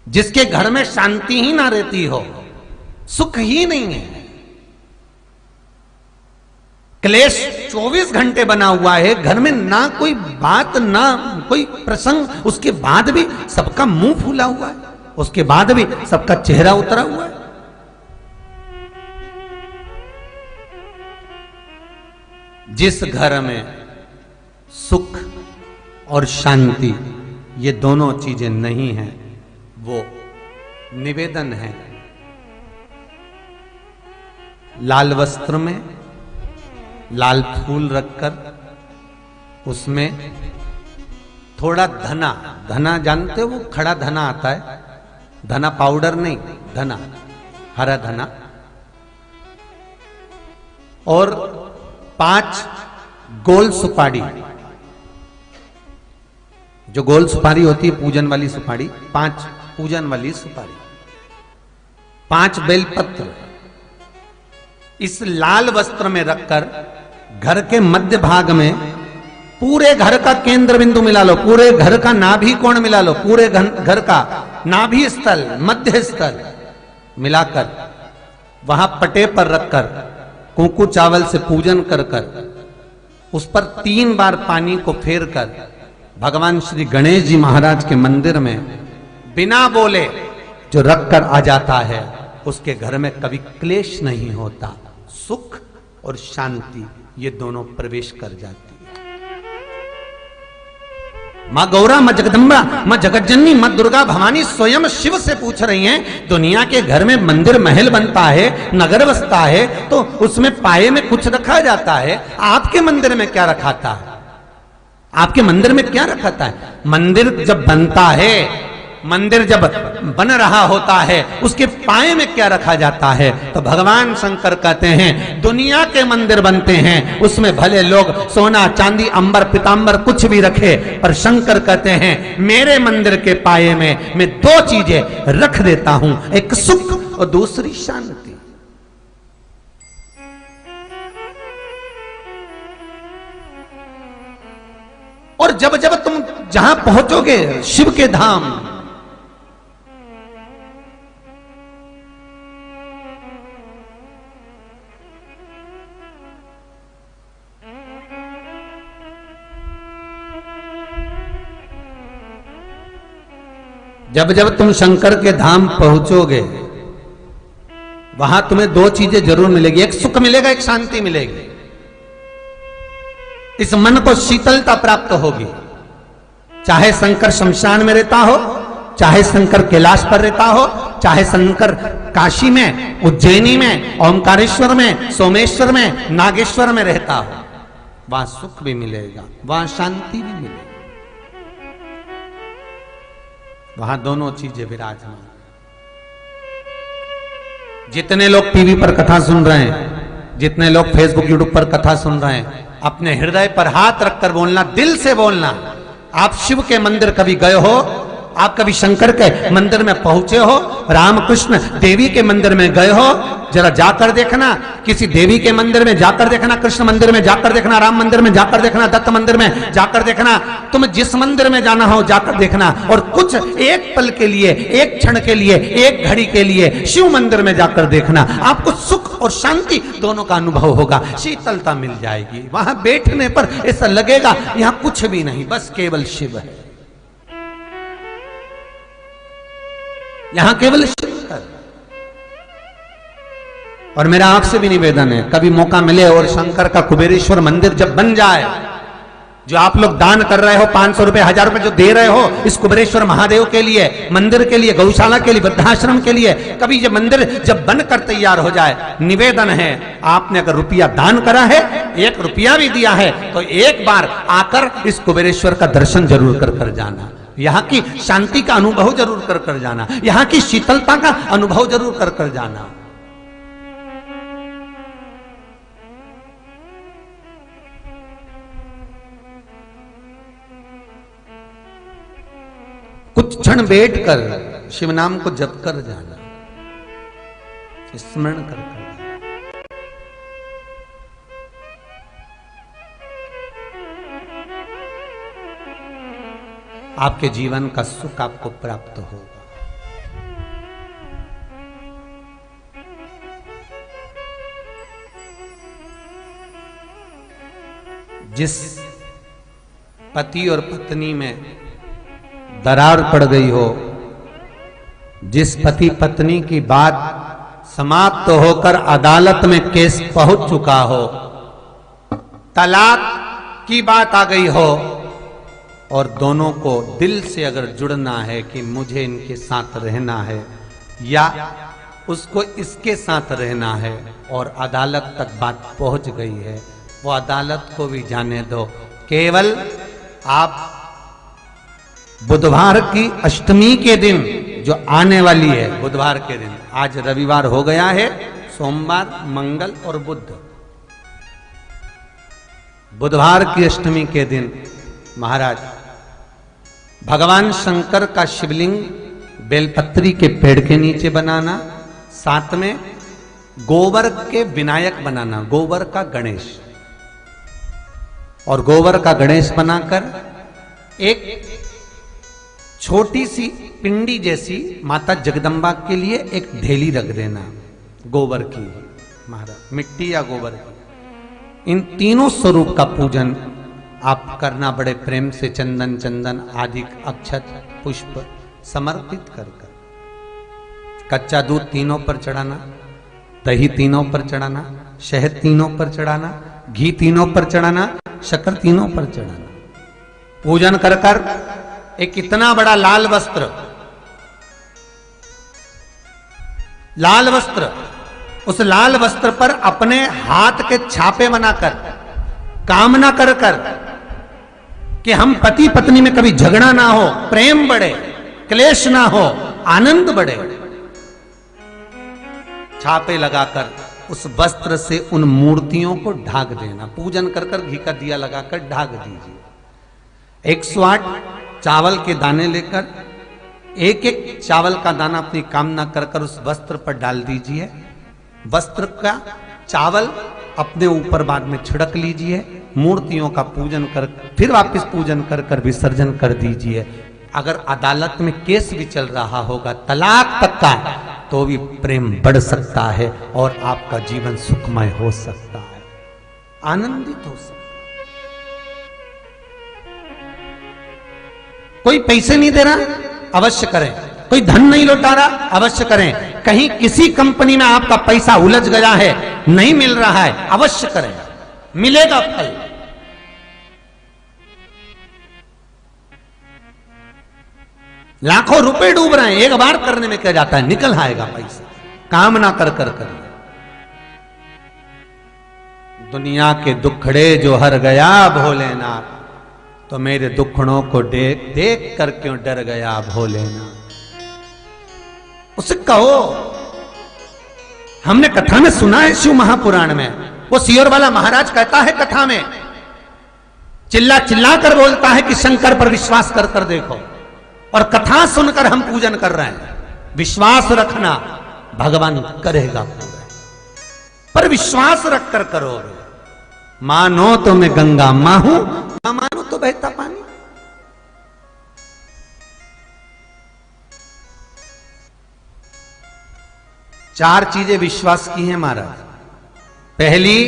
जिसके घर में शांति ही ना रहती हो, सुख ही नहीं है, क्लेश 24 घंटे बना हुआ है घर में, ना कोई बात ना कोई प्रसंग, उसके बाद भी सबका मुंह फूला हुआ है, उसके बाद भी सबका चेहरा उतरा हुआ है। जिस घर में सुख और शांति ये दोनों चीजें नहीं हैं, वो निवेदन है लाल वस्त्र में लाल फूल रखकर, उसमें थोड़ा धना, धना जानते हो वो खड़ा धना आता है, धना पाउडर नहीं, धना हरा धना, और 5 गोल सुपारी, जो गोल सुपारी होती है पूजन वाली सुपारी, 5 पूजन वाली सुपारी, 5 बेलपत्र इस लाल वस्त्र में रखकर घर के मध्य भाग में, पूरे घर का केंद्र बिंदु मिला लो, पूरे घर का नाभि कोण मिला लो, पूरे घर का नाभि स्थल मध्य स्थल मिलाकर वहां पटे पर रखकर कुंकू चावल से पूजन कर कर उस पर 3 बार पानी को फेर कर भगवान श्री गणेश जी महाराज के मंदिर में बिना बोले जो रखकर आ जाता है, उसके घर में कभी क्लेश नहीं होता, सुख और शांति ये दोनों प्रवेश कर जाती है। मां गौरा, मां जगदम्बा, मां जगतजननी, मां दुर्गा भवानी स्वयं शिव से पूछ रही हैं, दुनिया के घर में मंदिर महल बनता है, नगर बसता है, तो उसमें पाए में कुछ रखा जाता है, आपके मंदिर में क्या रखाता है? आपके मंदिर में क्या रखाता है? मंदिर जब बनता है, मंदिर जब बन रहा होता है, उसके पाए में क्या रखा जाता है? तो भगवान शंकर कहते हैं दुनिया के मंदिर बनते हैं, उसमें भले लोग सोना चांदी अंबर पीतांबर कुछ भी रखे, पर शंकर कहते हैं मेरे मंदिर के पाए में मैं 2 चीजें रख देता हूं, एक सुख और दूसरी शांति। और जब जब तुम जहां पहुंचोगे शिव के धाम, जब जब तुम शंकर के धाम पहुंचोगे, वहां तुम्हें 2 चीजें जरूर मिलेगी, एक सुख मिलेगा, एक शांति मिलेगी। इस मन को शीतलता प्राप्त होगी, चाहे शंकर शमशान में रहता हो, चाहे शंकर कैलाश पर रहता हो, चाहे शंकर काशी में, उज्जैनी में, ओमकारेश्वर में, सोमेश्वर में, नागेश्वर में रहता हो, वहां सुख भी मिलेगा, वहां शांति भी मिलेगी, वहां दोनों चीजें विराजमान। जितने लोग टीवी पर कथा सुन रहे हैं, जितने लोग फेसबुक यूट्यूब पर कथा सुन रहे हैं, अपने हृदय पर हाथ रखकर बोलना, दिल से बोलना, आप शिव के मंदिर कभी गए हो? आप कभी शंकर के मंदिर में पहुंचे हो? रामकृष्ण देवी के मंदिर में गए हो? जरा जाकर देखना, किसी देवी के मंदिर में जाकर देखना, कृष्ण मंदिर में जाकर देखना, राम मंदिर में जाकर देखना, दत्त मंदिर में जाकर देखना, तुम जिस मंदिर में जाना हो जाकर देखना, और कुछ एक पल के लिए, एक क्षण के लिए, एक घड़ी के लिए शिव मंदिर में जाकर देखना, आपको सुख और शांति दोनों का अनुभव होगा, शीतलता मिल जाएगी। वहां बैठने पर ऐसा लगेगा यहां कुछ भी नहीं, बस केवल शिव है, यहां केवल शिव है। और मेरा आपसे भी निवेदन है, कभी मौका मिले और शंकर का कुबेरेश्वर मंदिर जब बन जाए, जो आप लोग दान कर रहे हो, 500 रुपए 1000 रुपए जो दे रहे हो इस कुबेरेश्वर महादेव के लिए, मंदिर के लिए, गौशाला के लिए, वृद्धाश्रम के लिए, कभी ये मंदिर जब बनकर तैयार हो जाए, निवेदन है, आपने अगर रुपया दान करा है, 1 रुपया भी दिया है, तो एक बार आकर इस कुबेरेश्वर का दर्शन जरूर कर जाना, यहां की शांति का अनुभव जरूर कर जाना, यहां की शीतलता का अनुभव जरूर कर जाना। कुछ क्षण बैठकर शिव नाम को जप कर जाना, स्मरण कर जाना। आपके जीवन का सुख आपको प्राप्त होगा। जिस पति और पत्नी में दरार पड़ गई हो, जिस पति पत्नी की बात समाप्त होकर अदालत में केस पहुंच चुका हो, तलाक की बात आ गई हो और दोनों को दिल से अगर जुड़ना है कि मुझे इनके साथ रहना है या उसको इसके साथ रहना है और अदालत तक बात पहुंच गई है, वो अदालत को भी जाने दो। केवल आप बुधवार की अष्टमी के दिन जो आने वाली है, बुधवार के दिन, आज रविवार हो गया है, सोमवार, मंगल और बुध, बुधवार की अष्टमी के दिन महाराज भगवान शंकर का शिवलिंग बेलपत्री के पेड़ के नीचे बनाना, साथ में गोबर के विनायक बनाना, गोबर का गणेश, और गोबर का गणेश बनाकर एक छोटी सी पिंडी जैसी माता जगदम्बा के लिए एक ढेली रख देना गोबर की, महाराज मिट्टी या गोबर की। इन तीनों स्वरूप का पूजन आप करना बड़े प्रेम से, चंदन चंदन आदि अक्षत पुष्प समर्पित कर कर। कच्चा दूध तीनों पर चढ़ाना, दही तीनों पर चढ़ाना, शहद तीनों पर चढ़ाना, घी तीनों पर चढ़ाना, शक्कर तीनों पर चढ़ाना। पूजन कर कर एक इतना बड़ा लाल वस्त्र, लाल वस्त्र, उस लाल वस्त्र पर अपने हाथ के छापे बनाकर कामना कर कर कि हम पति पत्नी में कभी झगड़ा ना हो, प्रेम बढ़े, क्लेश ना हो, आनंद बढ़े, छापे लगाकर उस वस्त्र से उन मूर्तियों को ढाक देना। पूजन कर कर घी का दिया लगाकर ढाक दीजिए। 108 चावल के दाने लेकर एक एक चावल का दाना अपनी कामना कर कर उस वस्त्र पर डाल दीजिए। वस्त्र का चावल अपने ऊपर बाद में छिड़क लीजिए। मूर्तियों का पूजन कर फिर वापस पूजन कर कर विसर्जन कर दीजिए। अगर अदालत में केस भी चल रहा होगा तलाक तक का, तो भी प्रेम बढ़ सकता है और आपका जीवन सुखमय हो सकता है, आनंदित हो सकता है। कोई पैसे नहीं दे रहा, अवश्य करें। कोई धन नहीं लौटा रहा, अवश्य करें। कहीं किसी कंपनी में आपका पैसा उलझ गया है, नहीं मिल रहा है, अवश्य करें, मिलेगा फल। लाखों रुपए डूब रहे हैं, एक बार करने में क्या जाता है, निकल आएगा पैसा। कामना कर कर करिए। दुनिया के दुखड़े जो हर गया भोलेनाथ, तो मेरे दुखड़ों को देख देख कर क्यों डर गया भोलेनाथ। उससे कहो, हमने कथा में सुना है, शिव महापुराण में वो सियोर वाला महाराज कहता है कथा में, चिल्ला चिल्ला कर बोलता है कि शंकर पर विश्वास कर कर देखो। और कथा सुनकर हम पूजन कर रहे हैं। विश्वास रखना, भगवान करेगा पूरा, पर विश्वास रख कर करोगे। मानो तो मैं गंगा मां हूं, ना मानो तो बहता पानी। चार चीजें विश्वास की हैं महाराज। पहली,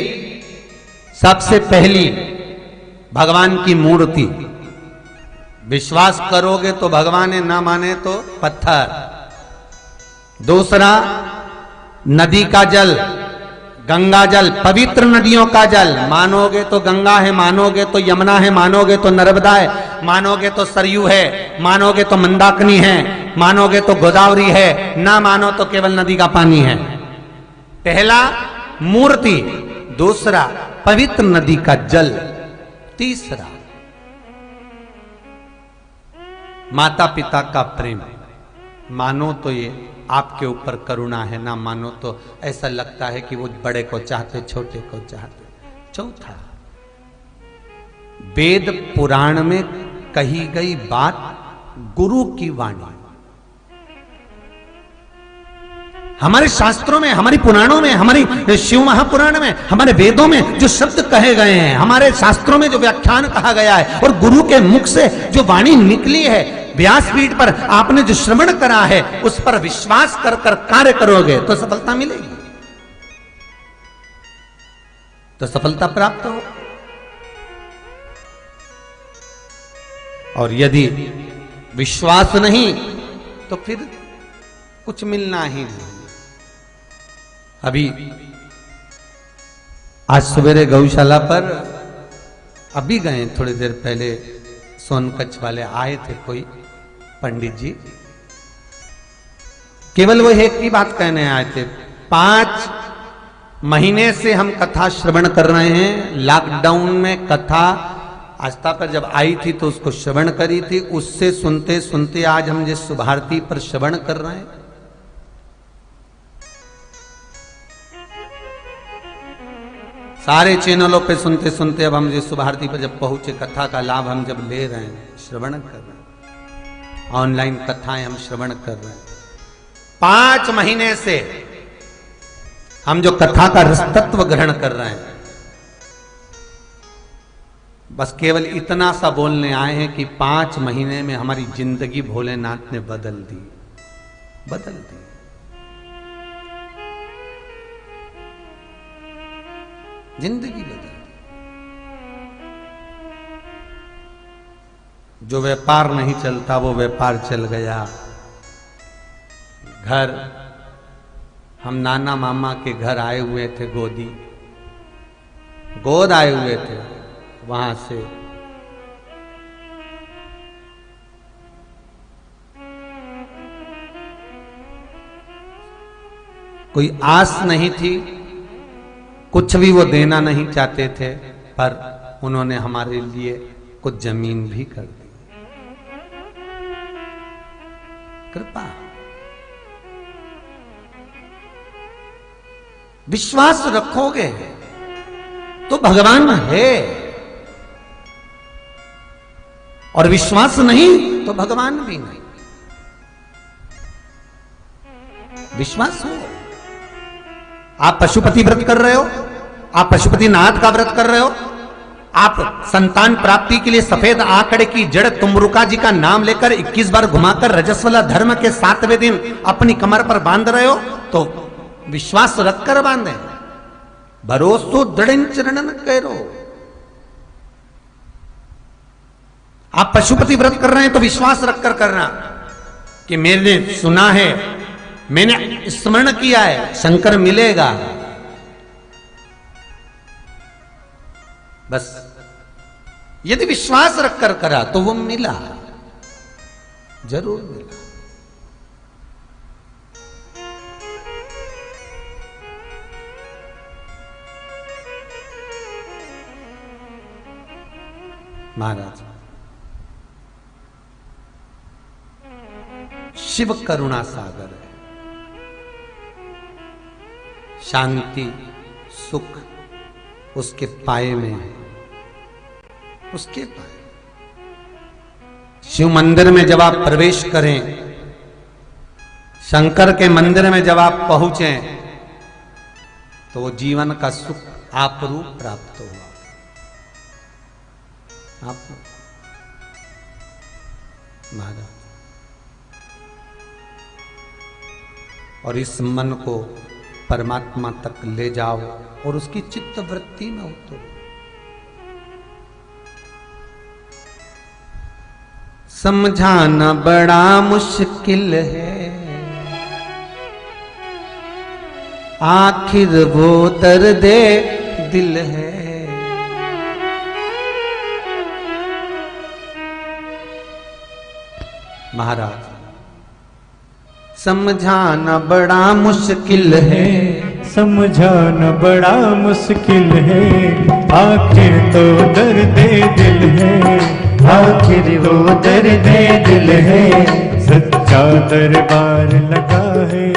सबसे पहली भगवान की मूर्ति। विश्वास करोगे तो भगवान है, ना माने तो पत्थर। दूसरा, नदी का जल, गंगा जल, पवित्र नदियों का जल। मानोगे तो गंगा है, मानोगे तो यमुना है, मानोगे तो नर्मदा है, मानोगे तो सरयू है, मानोगे तो मंदाकिनी है, मानोगे तो गोदावरी है, ना मानो तो केवल नदी का पानी है। पहला मूर्ति, दूसरा पवित्र नदी का जल, तीसरा माता पिता का प्रेम। मानो तो ये आपके ऊपर करुणा है, ना मानो तो ऐसा लगता है कि वो बड़े को चाहते, छोटे को चाहते। चौथा, वेद पुराण में कही गई बात गुरु की वाणी। हमारे शास्त्रों में, हमारी पुराणों में, हमारी शिव महापुराण में, हमारे वेदों में जो शब्द कहे गए हैं, हमारे शास्त्रों में जो व्याख्यान कहा गया है, और गुरु के मुख से जो वाणी निकली है, व्यासपीठ पर आपने जो श्रवण करा है, उस पर विश्वास कर कर कार्य करोगे तो सफलता मिलेगी, तो सफलता प्राप्त हो। और यदि विश्वास नहीं तो फिर कुछ मिलना ही नहीं। अभी आज सवेरे गौशाला पर अभी गए, थोड़ी देर पहले सोनकच्छ वाले आए थे, कोई पंडित जी, केवल वो एक ही बात कहने आए थे। 5 महीने से हम कथा श्रवण कर रहे हैं। लॉकडाउन में कथा आस्था पर जब आई थी तो उसको श्रवण करी थी, उससे सुनते सुनते आज हम जिस सुभारती पर श्रवण कर रहे हैं, सारे चैनलों पे सुनते सुनते अब हम जिस सुभारती पर जब पहुंचे, कथा का लाभ हम जब ले रहे हैं, श्रवण कर रहे हैं, ऑनलाइन कथाएं हम श्रवण कर रहे हैं। 5 महीने से हम जो कथा का रसतत्व ग्रहण कर रहे हैं, बस केवल इतना सा बोलने आए हैं कि 5 महीने में हमारी जिंदगी भोलेनाथ ने बदल दी। जिंदगी बदल दी। जो व्यापार नहीं चलता वो व्यापार चल गया। घर, हम नाना मामा के घर आए हुए थे, गोद आए हुए थे, वहां से कोई आस नहीं थी, कुछ भी वो देना नहीं चाहते थे, पर उन्होंने हमारे लिए कुछ जमीन भी कर दी। कृपा। विश्वास रखोगे तो भगवान है, और विश्वास नहीं तो भगवान भी नहीं। विश्वास हो। आप पशुपति व्रत कर रहे हो, आप पशुपतिनाथ का व्रत कर रहे हो, आप संतान प्राप्ति के लिए सफेद आंकड़े की जड़ तुमरुका जी का नाम लेकर 21 बार घुमाकर रजस्वला धर्म के 7वें दिन अपनी कमर पर बांध रहे हो, तो विश्वास रखकर बांधे। भरोसो दृढ़ चरणन करो। आप पशुपति व्रत कर रहे हैं तो विश्वास रखकर करना कि मैंने सुना है, मैंने स्मरण किया है, शंकर मिलेगा। बस यदि विश्वास रखकर करा तो वो मिला, जरूर मिला। महाराज, शिव करुणा सागर है। शांति सुख उसके पाए में है, उसके पाए। शिव मंदिर में जब आप प्रवेश करें, शंकर के मंदिर में जब आप पहुंचे, तो वो जीवन का सुख आप रूप प्राप्त हुआ। आप महाराज, और इस मन को परमात्मा तक ले जाओ और उसकी चित्त वृत्ति में उतरो। समझाना बड़ा मुश्किल है, आखिर वो दर्दे दिल है। महाराज, समझाना बड़ा मुश्किल है, समझाना बड़ा मुश्किल है, आखिर तो दर्दे दिल है, आखिर वो दर्दे दिल है। सच्चा दरबार लगा है,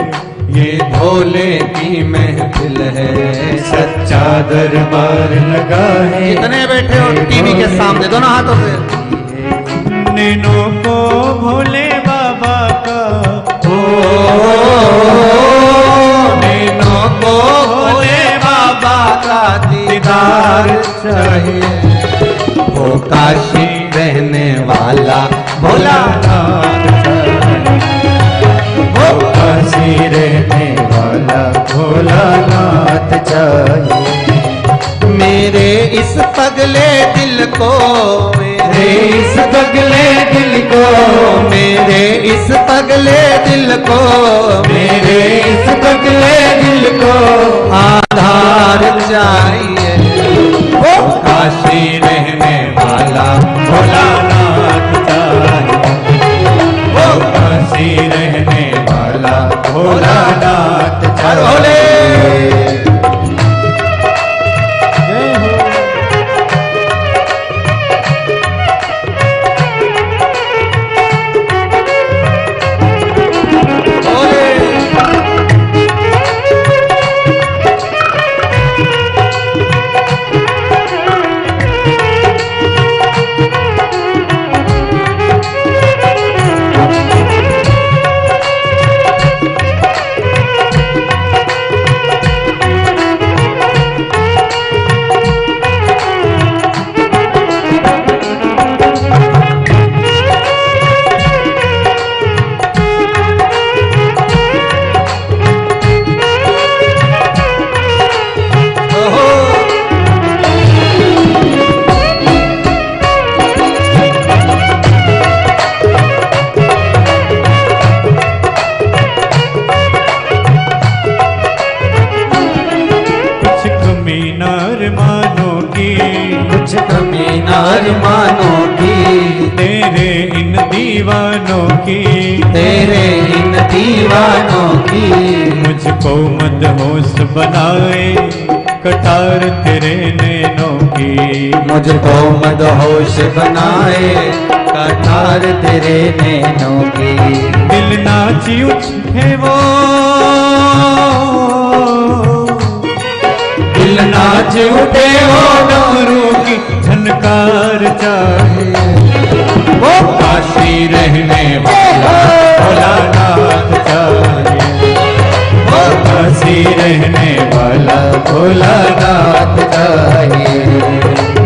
ये भोले की महफिल है। सच्चा दरबार लगा है। कितने बैठे हो टीवी के सामने, दोनों हाथों से। नैनों को भोले बाबा का, नैनों को भोले बाबा का दीदार चाहिए। वो काशी रहने वाला भोलानाथ चाहिए, वो काशी रहने वाला भोलानाथ चाहिए। मेरे इस पग पगले दिल को, मेरे इस पगले दिल को, मेरे इस पगले दिल को, मेरे इस पगले दिल को आधार चाहिए। वो काशी रहने वाला भोलानाथ चाहिए, वो काशी रहने वाला भोलानाथ चाहिए। अरमानों की, तेरे इन दीवानों की, तेरे इन दीवानों की, मुझको मदहोश बनाए कटार तेरे नैनों की, मुझको मदहोश बनाए कटार तेरे नैनों की। दिल नाची उठे वो, दिल नाच उठे वो डमरू की झनकार चाहिए, वो काशी रहने वाला भोलानाथ चाहिए, वो काशी रहने वाला भोलानाथ चाहिए।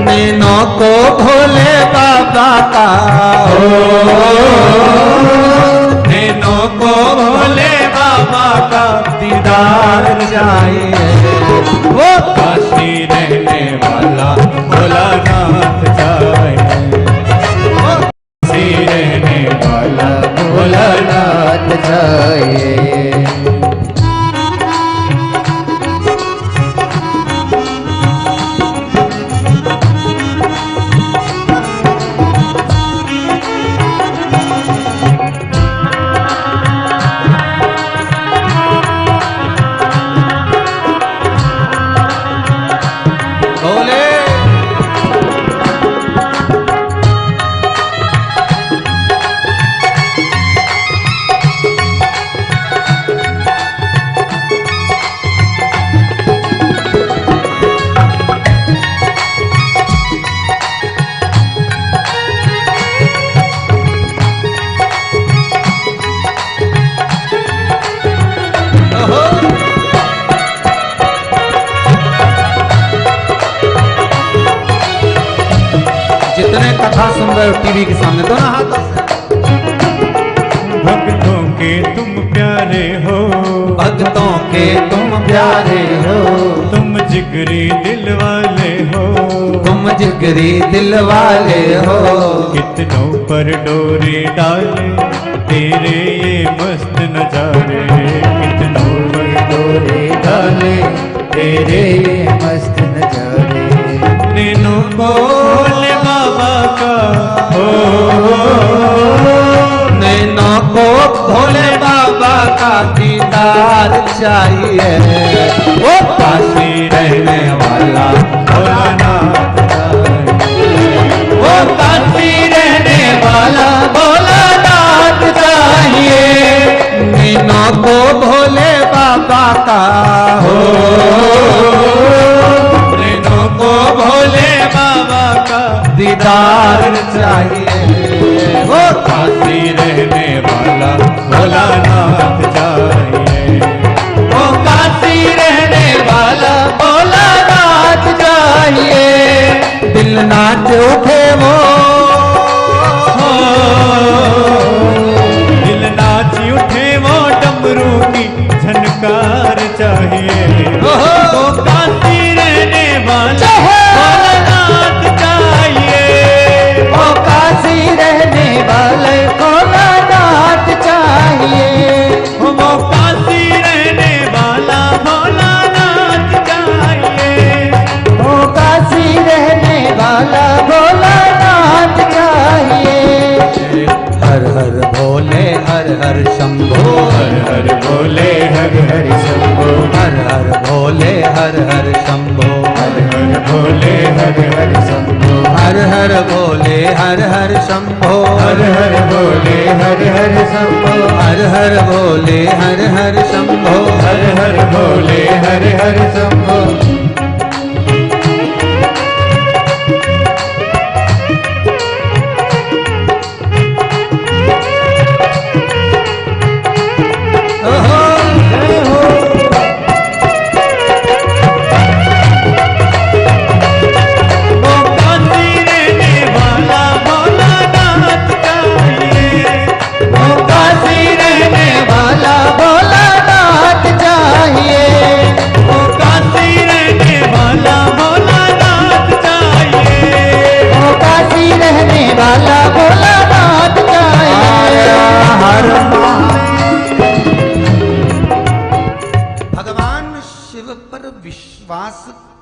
नैनों को भोले बाबा का, नैनों को भोले बाबा का दीदार चाहिए, वो काशी रहने वाला भोलानाथ चाहिए, वो काशी रहने वाला भोलानाथ चाहिए। जितने कथा सुन रहे हो टीवी के सामने दोनों हाथों से, भक्तों के तुम प्यारे हो, भक्तों के तुम प्यारे हो, तुम जिगरी दिल वाले हो, तुम जिगरी दिल वाले हो। कितनों पर डोरी डाले तेरे ये मस्त नजारे, कितनों पर डोरी डाले तेरे ये मस्त नजारे। नैनों को भोले बाबा का हो, नैनों को भोले बाबा का दीदार चाहिए, वो काशी रहने वाला भोलानाथ चाहिए, वो काशी रहने वाला भोलानाथ चाहिए। नैनों को भोले बाबा का हो, नैनों को भोले बाबा का दीदार चाहिए, वो काशी रहने वाला भोलानाथ चाहिए, वो काशी रहने वाला भोलानाथ चाहिए। दिल नाच उठे वो, दिल नाची उठे वो डमरू की झनकार चाहिए, वो काशी रहने वाला भोलानाथ हर हर भोले हर हर शंभो, हर हर भोले हर हर शंभो, हर हर भोले हर हर शंभो, हर हर भोले हर हर शंभो, हर हर भोले हर हर शंभो, हर हर भोले हर हर शंभो, हर हर भोले हर हर शंभो।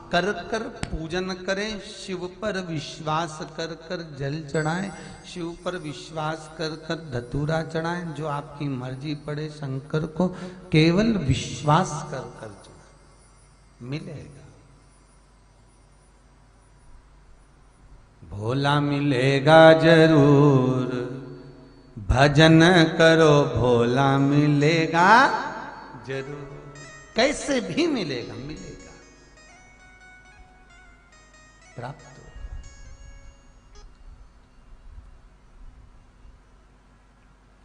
कर कर पूजन करें, शिव पर विश्वास कर कर जल चढ़ाएं, शिव पर विश्वास कर कर धतूरा चढ़ाएं, जो आपकी मर्जी पड़े शंकर को केवल विश्वास कर कर चढ़ाएं, मिलेगा। भोला मिलेगा जरूर, भजन करो भोला मिलेगा जरूर, कैसे भी मिलेगा, मिलेगा, प्राप्त हो।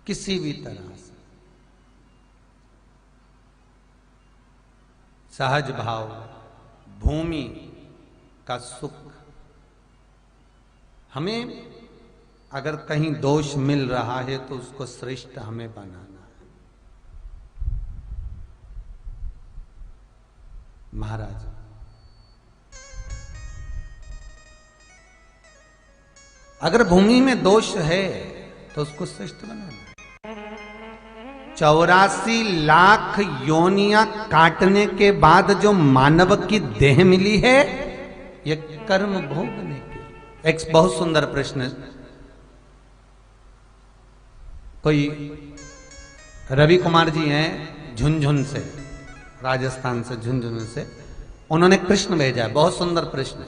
किसी भी तरह से सहज भाव, भूमि का सुख, हमें अगर कहीं दोष मिल रहा है तो उसको श्रेष्ठ हमें बनाना है। महाराज अगर भूमि में दोष है तो उसको श्रेष्ठ बनाना। 84 लाख योनियां काटने के बाद जो मानव की देह मिली है, यह कर्म भोगने के। एक बहुत सुंदर प्रश्न, कोई रवि कुमार जी हैं झुंझुन से, राजस्थान से, झुंझुन से, उन्होंने प्रश्न भेजा है, बहुत सुंदर प्रश्न है।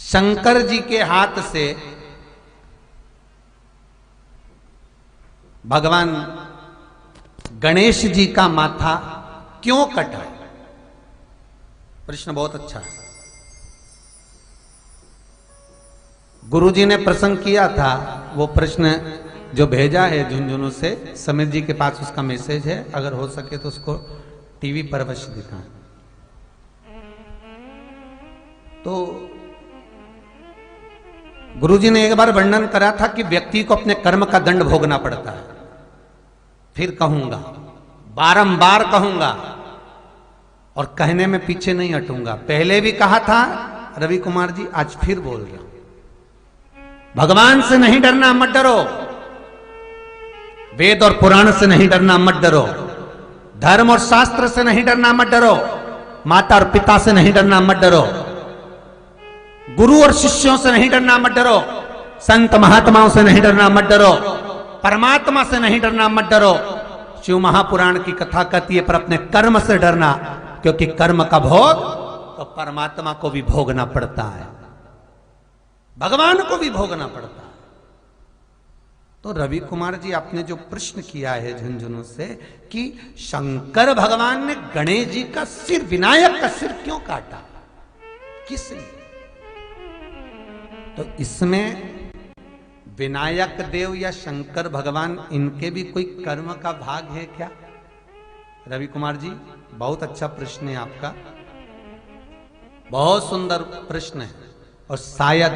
शंकर जी के हाथ से भगवान गणेश जी का माथा क्यों कटा? प्रश्न बहुत अच्छा है। गुरुजी ने प्रसंग किया था, वो प्रश्न जो भेजा है झुंझुनू से, समीर जी के पास उसका मैसेज है, अगर हो सके तो उसको टीवी पर अवश्य दिखाएं। तो गुरुजी ने एक बार वर्णन करा था कि व्यक्ति को अपने कर्म का दंड भोगना पड़ता है। फिर कहूंगा, बारंबार कहूंगा, और कहने में पीछे नहीं हटूंगा। पहले भी कहा था रवि कुमार जी, आज फिर बोल रहा हूं, भगवान से नहीं डरना, मत डरो। वेद और पुराण से नहीं डरना, मत डरो। धर्म और शास्त्र से नहीं डरना, मत डरो। माता और पिता से नहीं डरना, मत डरो। गुरु और शिष्यों से नहीं डरना, मत डरो। संत महात्माओं से नहीं डरना, मत डरो। परमात्मा से नहीं डरना, मत डरो। शिव महापुराण की कथा कहती है, पर अपने कर्म से डरना, क्योंकि कर्म का भोग तो परमात्मा को भी भोगना पड़ता है, भगवान को भी भोगना पड़ता है। तो रवि कुमार जी, आपने जो प्रश्न किया है झुंझुनू से कि शंकर भगवान ने गणेश जी का सिर, विनायक का सिर क्यों काटा, किस लिए? तो इसमें विनायक देव या शंकर भगवान, इनके भी कोई कर्म का भाग है क्या? रवि कुमार जी, बहुत अच्छा प्रश्न है आपका, बहुत सुंदर प्रश्न है। और शायद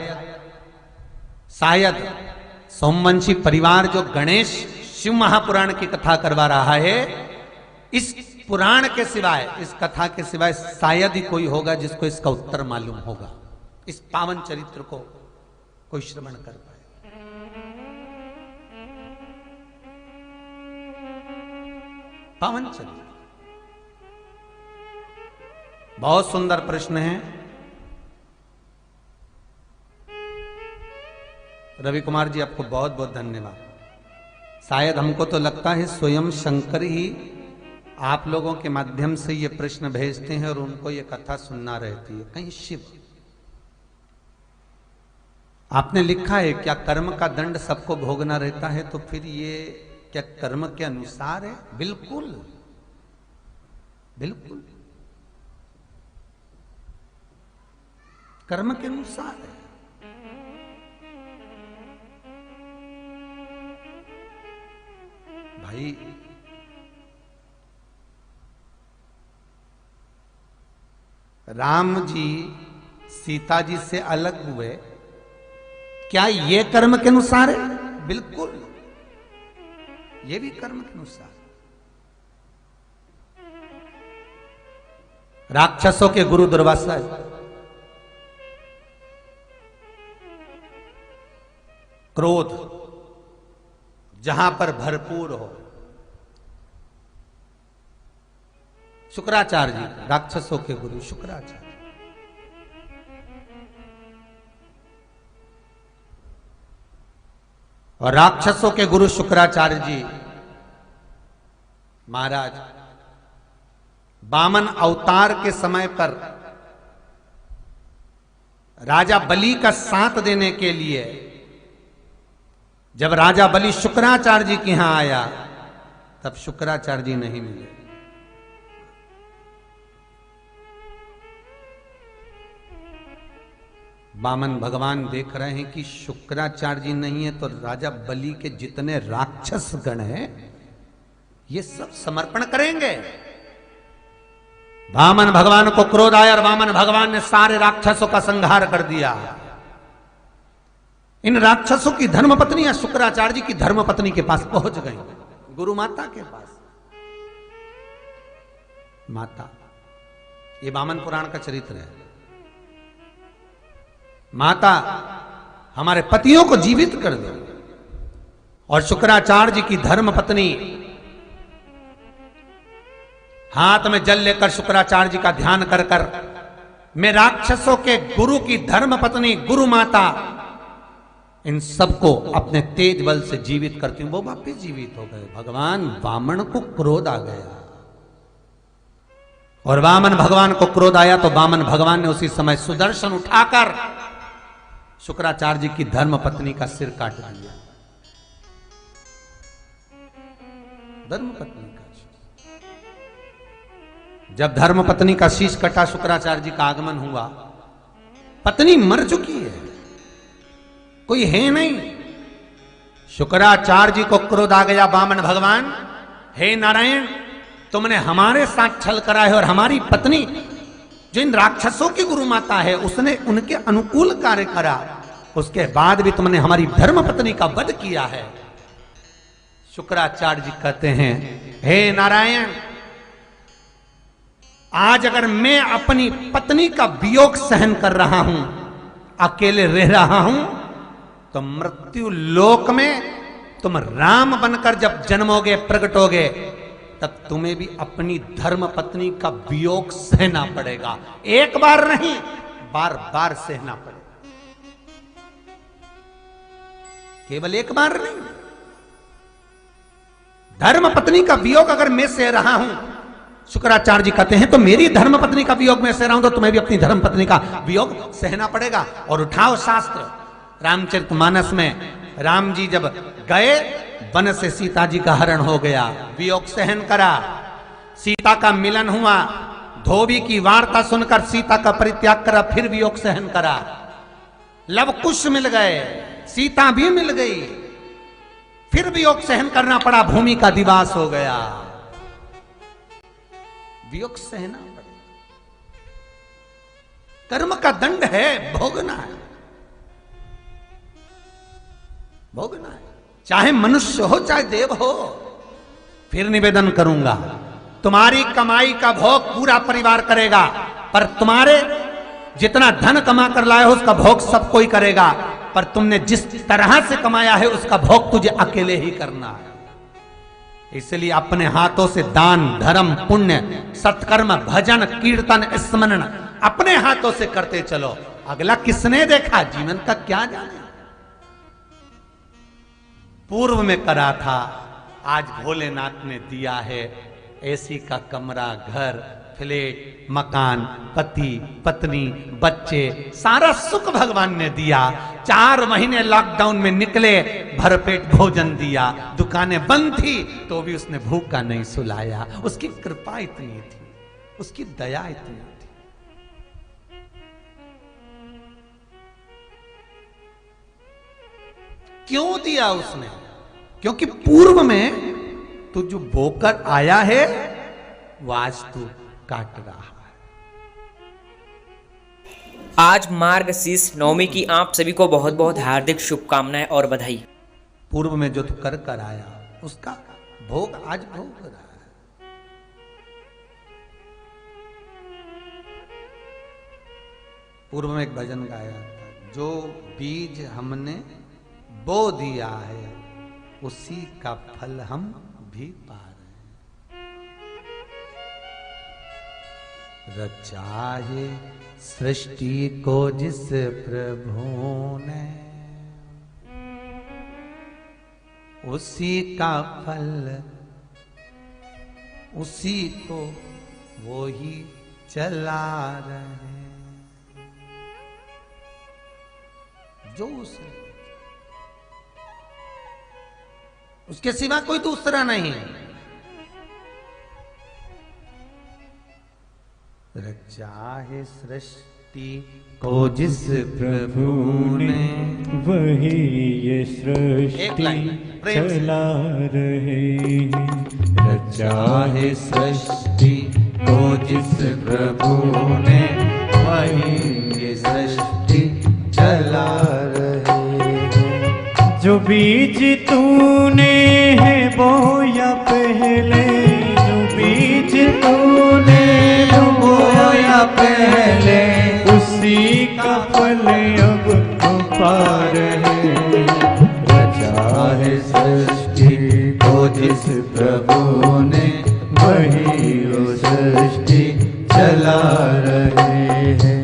सोमवंशी परिवार जो गणेश शिव महापुराण की कथा करवा रहा है, इस पुराण के सिवाय, इस कथा के सिवाय शायद ही कोई होगा जिसको इसका उत्तर मालूम होगा, इस पावन चरित्र को कोई श्रवण कर पाए। पावन चरित्र, बहुत सुंदर प्रश्न है। रवि कुमार जी, आपको बहुत बहुत धन्यवाद। शायद हमको तो लगता है स्वयं शंकर ही आप लोगों के माध्यम से ये प्रश्न भेजते हैं और उनको ये कथा सुनना रहती है। कहीं शिव, आपने लिखा है क्या कर्म का दंड सबको भोगना रहता है, तो फिर ये क्या कर्म के अनुसार है? बिल्कुल बिल्कुल कर्म के अनुसार है। भाई राम जी सीता जी से अलग हुए, क्या ये कर्म के अनुसार है? बिल्कुल, ये भी कर्म के अनुसार। राक्षसों के गुरु दुर्वासा, क्रोध जहां पर भरपूर हो, शुक्राचार्य जी राक्षसों के गुरु शुक्राचार्य, और राक्षसों के गुरु शुक्राचार्य जी महाराज वामन अवतार के समय पर राजा बलि का साथ देने के लिए जब राजा बलि शुक्राचार्य जी के यहां आया, तब शुक्राचार्य जी नहीं मिले। वामन भगवान देख रहे हैं कि शुक्राचार्य जी नहीं है, तो राजा बलि के जितने राक्षस गण हैं ये सब समर्पण करेंगे। वामन भगवान को क्रोध आया और वामन भगवान ने सारे राक्षसों का संहार कर दिया। इन राक्षसों की धर्मपत्नियां शुक्राचार्य जी की धर्मपत्नी के पास पहुंच गई, गुरु माता के पास। माता, ये वामन पुराण का चरित्र है। माता, हमारे पतियों को जीवित कर दो। और शुक्राचार्य जी की धर्मपत्नी हाथ में जल लेकर शुक्राचार्य जी का ध्यान कर कर, मैं राक्षसों के गुरु की धर्मपत्नी गुरु माता इन सबको अपने तेज बल से जीवित करती हूं। वो वापिस जीवित हो गए। भगवान वामन को क्रोध आ गया, और वामन भगवान को क्रोध आया तो वामन भगवान ने उसी समय सुदर्शन उठाकर शुक्राचार्य जी की धर्मपत्नी का सिर काट दिया। धर्मपत्नी का शीश। जब धर्मपत्नी का शीश कटा, शुक्राचार्य जी का आगमन हुआ। पत्नी मर चुकी है, कोई है नहीं। शुक्राचार्य जी को क्रोध आ गया। वामन भगवान, हे नारायण, तुमने हमारे साथ छल करा है और हमारी पत्नी जो इन राक्षसों की गुरु माता है उसने उनके अनुकूल कार्य करा, उसके बाद भी तुमने हमारी धर्मपत्नी का वध किया है। शुक्राचार्य जी कहते हैं, हे नारायण, आज अगर मैं अपनी पत्नी का वियोग सहन कर रहा हूं, अकेले रह रहा हूं, तो मृत्यु लोक में तुम राम बनकर जब जन्मोगे, प्रकटोगे, तब तुम्हें भी अपनी धर्म पत्नी का वियोग सहना पड़ेगा। एक बार नहीं, बार बार सहना पड़ेगा। केवल एक बार नहीं। धर्म पत्नी का वियोग अगर मैं सह रहा हूं, शुक्राचार्य जी कहते हैं, तो मेरी धर्म पत्नी का वियोग मैं सह रहा हूं, तो तुम्हें भी अपनी धर्म पत्नी का वियोग सहना पड़ेगा। और उठाओ शास्त्र, रामचरितमानस में राम जी जब गए, वन से सीता जी का हरण हो गया, वियोग सहन करा। सीता का मिलन हुआ, धोबी की वार्ता सुनकर सीता का परित्याग करा, फिर वियोग सहन करा। लव कुश मिल गए, सीता भी मिल गई, फिर वियोग सहन करना पड़ा, भूमि का दिवास हो गया। वियोग सहना पड़ेगा। कर्म का दंड है, भोगना है, भोगना है। चाहे मनुष्य हो चाहे देव हो। फिर निवेदन करूंगा, तुम्हारी कमाई का भोग पूरा परिवार करेगा, पर तुम्हारे जितना धन कमा कर लाए हो उसका भोग सब कोई करेगा, पर तुमने जिस तरह से कमाया है उसका भोग तुझे अकेले ही करना है। इसलिए अपने हाथों से दान, धर्म, पुण्य, सत्कर्म, भजन, कीर्तन, स्मरण अपने हाथों से करते चलो। अगला किसने देखा, जीवन का क्या जाने। पूर्व में करा था, आज भोलेनाथ ने दिया है एसी का कमरा, घर, फ्लैट, मकान, पति, पत्नी, बच्चे, सारा सुख भगवान ने दिया। 4 महीने लॉकडाउन में निकले, भरपेट भोजन दिया, दुकानें बंद थी तो भी उसने भूखा नहीं सुलाया। उसकी कृपा इतनी थी, उसकी दया इतनी थी। क्यों दिया उसने? क्योंकि पूर्व में तू जो बोकर आया है वो आज तू काट रहा है। आज मार्गशीर्ष नवमी की आप सभी को बहुत बहुत हार्दिक शुभकामनाएं और बधाई। पूर्व में जो तू कर कर आया उसका भोग आज भोग रहा है। पूर्व में एक भजन गाया था, जो बीज हमने बो दिया है उसी का फल हम भी पा रहे हैं। रचा है सृष्टि को जिस प्रभु ने, उसी का फल उसी को वो ही चला रहे हैं। जो उसके सिवा कोई दूसरा नहीं। रचा है सृष्टि को जिस प्रभु ने, वही ये सृष्टि चला रहे हैं। रचा है सृष्टि को जिस प्रभु ने, वही ये सृष्टि चला रहे हैं। जो बीज तूने है बोया पहले, जो बीज तूने बोया पहले, उसी का फल अब हम पा रहे हैं। रचा है सृष्टि को जिस प्रभु ने, वही वो सृष्टि चला रहे हैं।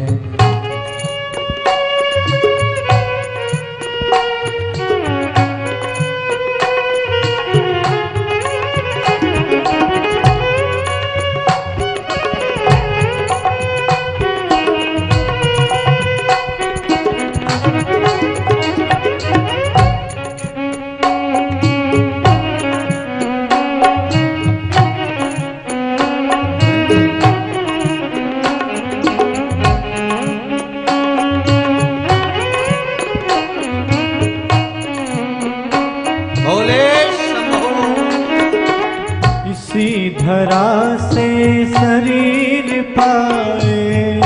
इसी धरा से शरीर पाए,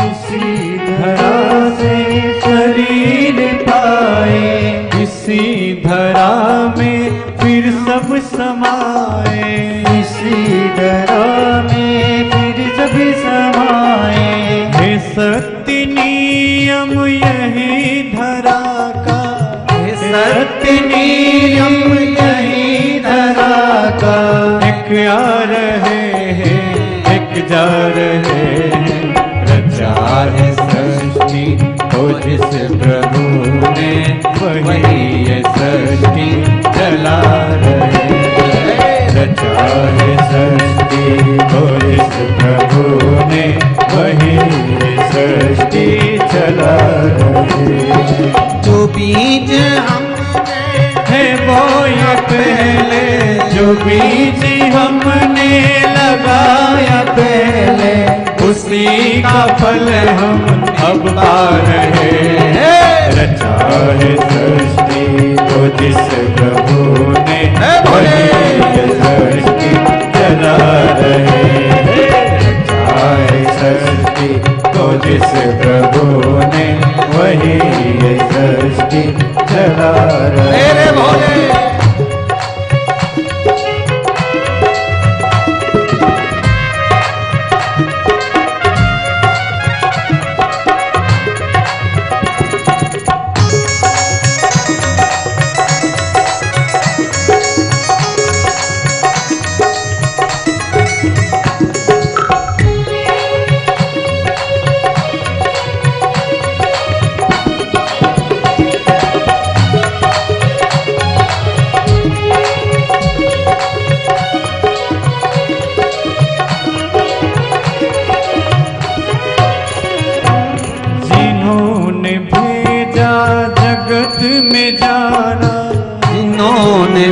इसी धरा से शरीर पाए, इसी धरा में फिर सब समाए, इसी धरा में फिर सब समाए। है सत्य नियम यही धरा का, है सत्य नियम यही धरा का। एक आ रहे हैं, एक जा रहे हैं। रचा है सृष्टि को जिस प्रभु ने, वही ये सृष्टि चला रहे हैं। रचा है सृष्टि को जिस प्रभु ने, वही ये सृष्टि चला रहे हैं। जो बीज हमने है बोया पहले, जो बीज हमने लगाया पहले, उसी का फल हम अब पा रहे हैं। रचा है सृष्टि को जिस प्रभु ने, वही ये सृष्टि चला रहे हैं। रचा है सृष्टि को जिस प्रभु ने, वही ये सृष्टि चला रहे हैं।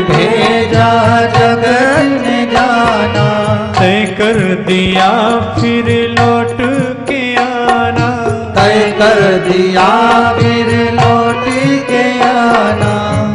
भेजा जगत ने जाना। तय कर दिया फिर लौट के आना। तय कर दिया फिर लौट के आना।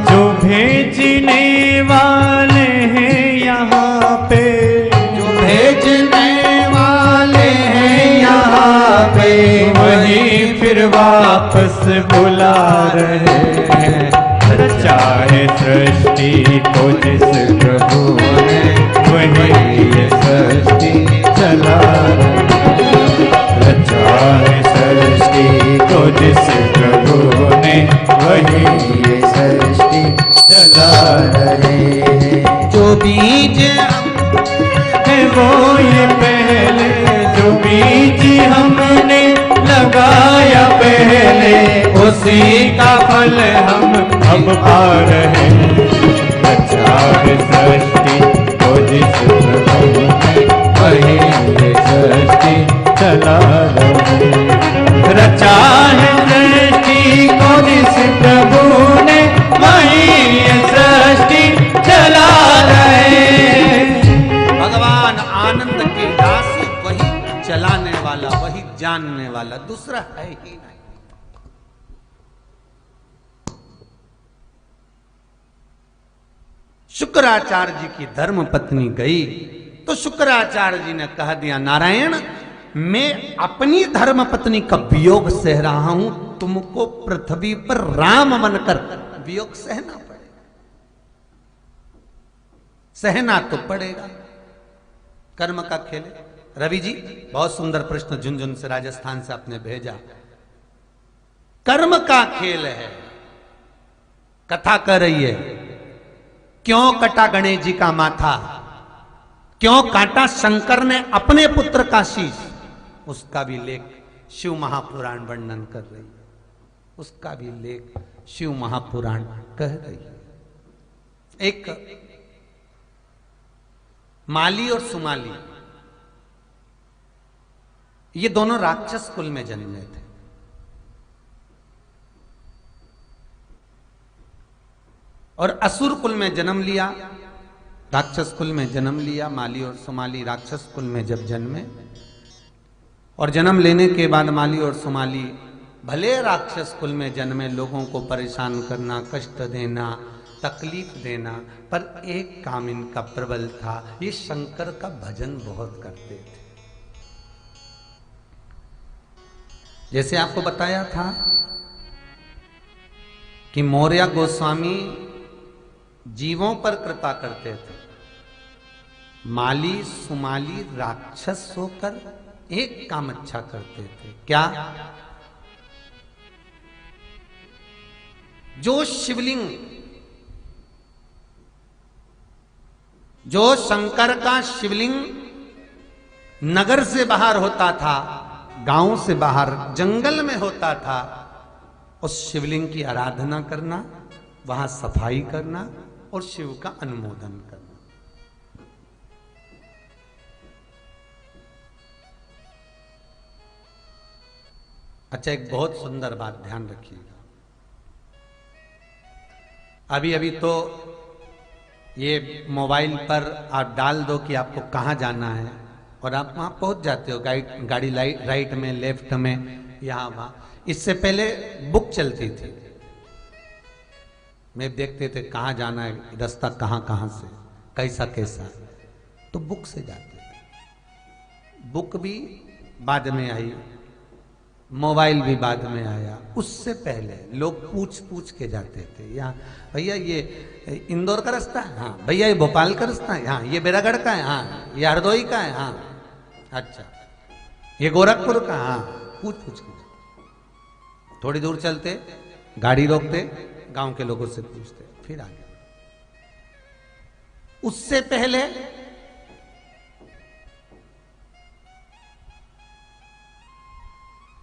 जो भेजने वाले हैं यहाँ पे, जो भेजने वाले हैं यहाँ पे, वही फिर वापस बुला रहे हैं। रचाए सृष्टि को जिस प्रभु ने, वही ये सृष्टि चला रहे हैं। रचाए सृष्टि को जिस प्रभु ने, वही ये सृष्टि चला रहे हैं। जो बीज है वो ये पहले, जो बीज हमने लगाया पहले, उसी का फल हम अब पा रहे हैं। रचाए सृष्टि को जिस प्रभु ने, वही ये सृष्टि चला रहे हैं। रचा है सृष्टि को जिस प्रभु ने, वही ये सृष्टि चला रहे हैं। भगवान आनंद के दास वही चलाने वाला, वही जानने वाला, दूसरा है ही नहीं। शुक्राचार्य जी की धर्म पत्नी गई तो शुक्राचार्य जी ने कह दिया, नारायण मैं अपनी धर्म पत्नी का वियोग सह रहा हूं, तुमको पृथ्वी पर राम बनकर वियोग सहना पड़ेगा। सहना तो पड़ेगा, कर्म का खेल है। रवि जी बहुत सुंदर प्रश्न झुंझुन से राजस्थान से आपने भेजा। कर्म का खेल है। कथा कर रही है, क्यों कटा गणेश जी का माथा, क्यों काटा शंकर ने अपने पुत्र का शीश, उसका भी लेख शिव महापुराण वर्णन कर रही है। उसका भी लेख शिव महापुराण कह रही है। एक माली और सुमाली, ये दोनों राक्षस कुल में जन्मे थे। और असुर कुल में जन्म लिया, राक्षस कुल में जन्म लिया। माली और सुमाली राक्षस कुल में जब जन्मे, और जन्म लेने के बाद माली और सुमाली भले राक्षस कुल में जन्मे, लोगों को परेशान करना, कष्ट देना, तकलीफ देना, पर एक काम इनका प्रबल था, ये शंकर का भजन बहुत करते थे। जैसे आपको बताया था कि मौर्य गोस्वामी जीवों पर कृपा करते थे। माली सुमाली राक्षस होकर एक काम अच्छा करते थे, क्या? जो शिवलिंग, जो शंकर का शिवलिंग नगर से बाहर होता था, गांव से बाहर जंगल में होता था, उस शिवलिंग की आराधना करना, वहां सफाई करना और शिव का अनुमोदन करना। अच्छा, एक बहुत सुंदर बात ध्यान रखिएगा। अभी अभी तो ये मोबाइल पर आप डाल दो कि आपको कहाँ जाना है और आप वहाँ पहुँच जाते हो, गाड़ी राइट में, लेफ्ट में, यहाँ वहाँ। इससे पहले बुक चलती थी, मैं देखते थे कहाँ जाना है, रास्ता कहाँ कहाँ से, कैसा कैसा, तो बुक से जाते थे। बुक भी बाद में आई, मोबाइल भी बाद में आया। उससे पहले लोग पूछ पूछ के जाते थे, यहाँ भैया ये इंदौर का रास्ता है, हाँ भैया ये भोपाल का रास्ता है, हाँ ये बेरागढ़ का है, हाँ ये हरदोई का है, हाँ अच्छा ये गोरखपुर का, हाँ पूछ पूछ के। थोड़ी दूर चलते, गाड़ी रोकते, गांव के लोगों से पूछते, फिर आगे। उससे पहले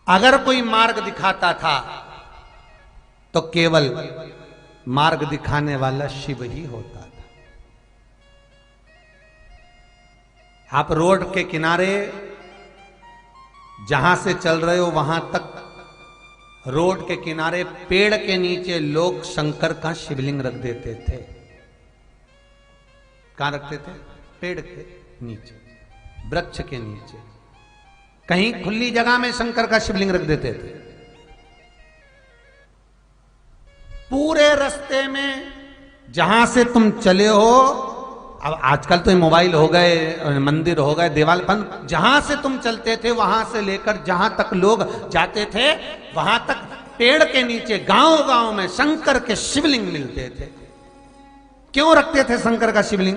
अगर कोई मार्ग दिखाता था तो केवल मार्ग दिखाने वाला शिव ही होता था। आप रोड के किनारे जहां से चल रहे हो वहां तक, रोड के किनारे पेड़ के नीचे लोग शंकर का शिवलिंग रख देते थे। कहां रखते थे? पेड़ के नीचे, वृक्ष के नीचे, कहीं खुली जगह में शंकर का शिवलिंग रख देते थे। पूरे रास्ते में जहां से तुम चले हो, अब आजकल तो मोबाइल हो गए, मंदिर हो गए, देवाल, जहां से तुम चलते थे वहां से लेकर जहां तक लोग जाते थे वहां तक पेड़ के नीचे गांव गांव में शंकर के शिवलिंग मिलते थे। क्यों रखते थे शंकर का शिवलिंग?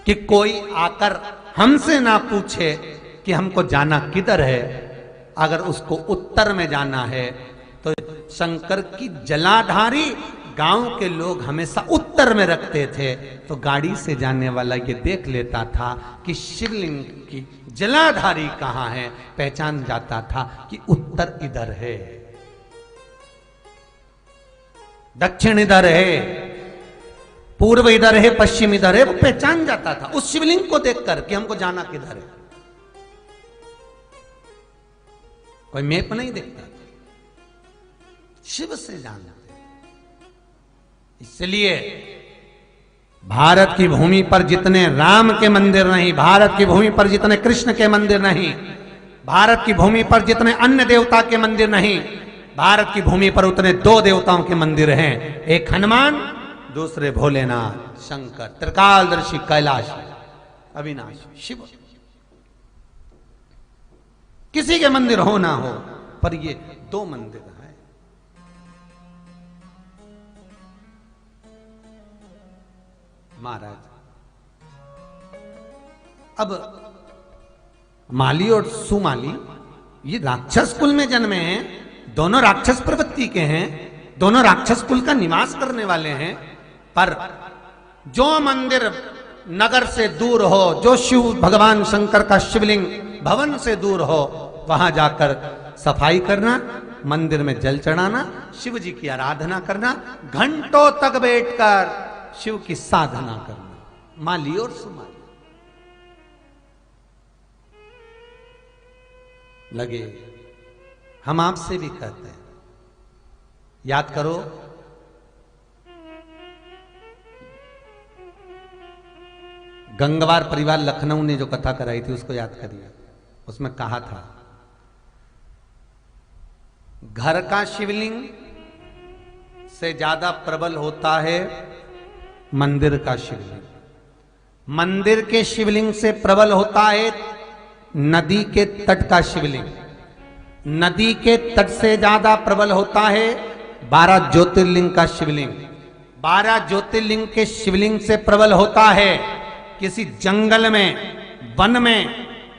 कि कोई आकर हमसे ना पूछे कि हमको जाना किधर है। अगर उसको उत्तर में जाना है तो शंकर की जलाधारी गांव के लोग हमेशा उत्तर में रखते थे, तो गाड़ी से जाने वाला ये देख लेता था कि शिवलिंग की जलाधारी कहां है, पहचान जाता था कि उत्तर इधर है, दक्षिण इधर है, पूर्व इधर है, पश्चिम इधर है, वो पहचान जाता था उस शिवलिंग को देखकर कि हमको जाना किधर है। कोई मैप नहीं देखता, शिव से जानते। इसलिए भारत की भूमि पर जितने राम के मंदिर नहीं, भारत की भूमि पर जितने कृष्ण के मंदिर नहीं, भारत की भूमि पर जितने अन्य देवता के मंदिर नहीं, भारत की भूमि पर उतने दो देवताओं के मंदिर हैं, एक हनुमान, दूसरे भोलेनाथ, शंकर, त्रिकालदर्शी, कैलाश, अविनाशी, शिव। किसी के मंदिर हो ना हो, पर ये दो मंदिर हैं। महाराज, अब माली और सुमाली ये राक्षस कुल में जन्मे हैं, दोनों राक्षस प्रवृत्ति के हैं, दोनों राक्षस कुल का निवास करने वाले हैं। पर जो मंदिर नगर से दूर हो, जो शिव भगवान शंकर का शिवलिंग भवन से दूर हो, वहां जाकर सफाई करना, मंदिर में जल चढ़ाना, शिव जी की आराधना करना, घंटों तक बैठकर शिव की साधना करना। माली और सुमाली लगे। हम आपसे भी कहते हैं, याद करो गंगवार परिवार लखनऊ ने जो कथा कराई थी उसको याद करिए। उसमें कहा था, घर का शिवलिंग से ज्यादा प्रबल होता है मंदिर का शिवलिंग, मंदिर के शिवलिंग से प्रबल होता है नदी के तट का शिवलिंग, नदी के तट से ज्यादा प्रबल होता है 12 ज्योतिर्लिंग का शिवलिंग, 12 ज्योतिर्लिंग के शिवलिंग से प्रबल होता है किसी जंगल में, वन में,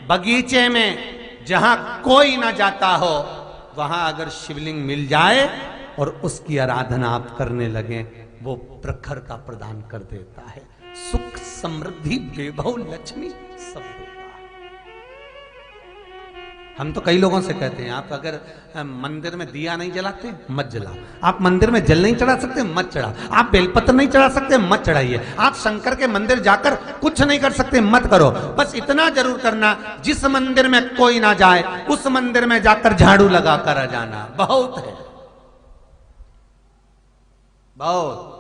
बगीचे में, जहां कोई ना जाता हो, वहां अगर शिवलिंग मिल जाए और उसकी आराधना आप करने लगे, वो प्रखर का प्रदान कर देता है, सुख समृद्धि वैभव लक्ष्मी सब होता है। हम तो कई लोगों से कहते हैं, आप अगर मंदिर में दिया नहीं जलाते मत जलाओ, आप मंदिर में जल नहीं चढ़ा सकते मत चढ़ाओ, आप बेलपत्र नहीं चढ़ा सकते मत चढ़ाइए, आप शंकर के मंदिर जाकर कुछ नहीं कर सकते मत करो, बस इतना जरूर करना, जिस मंदिर में कोई ना जाए उस मंदिर में जाकर झाड़ू लगा कर आ जाना, बहुत है, बहुत।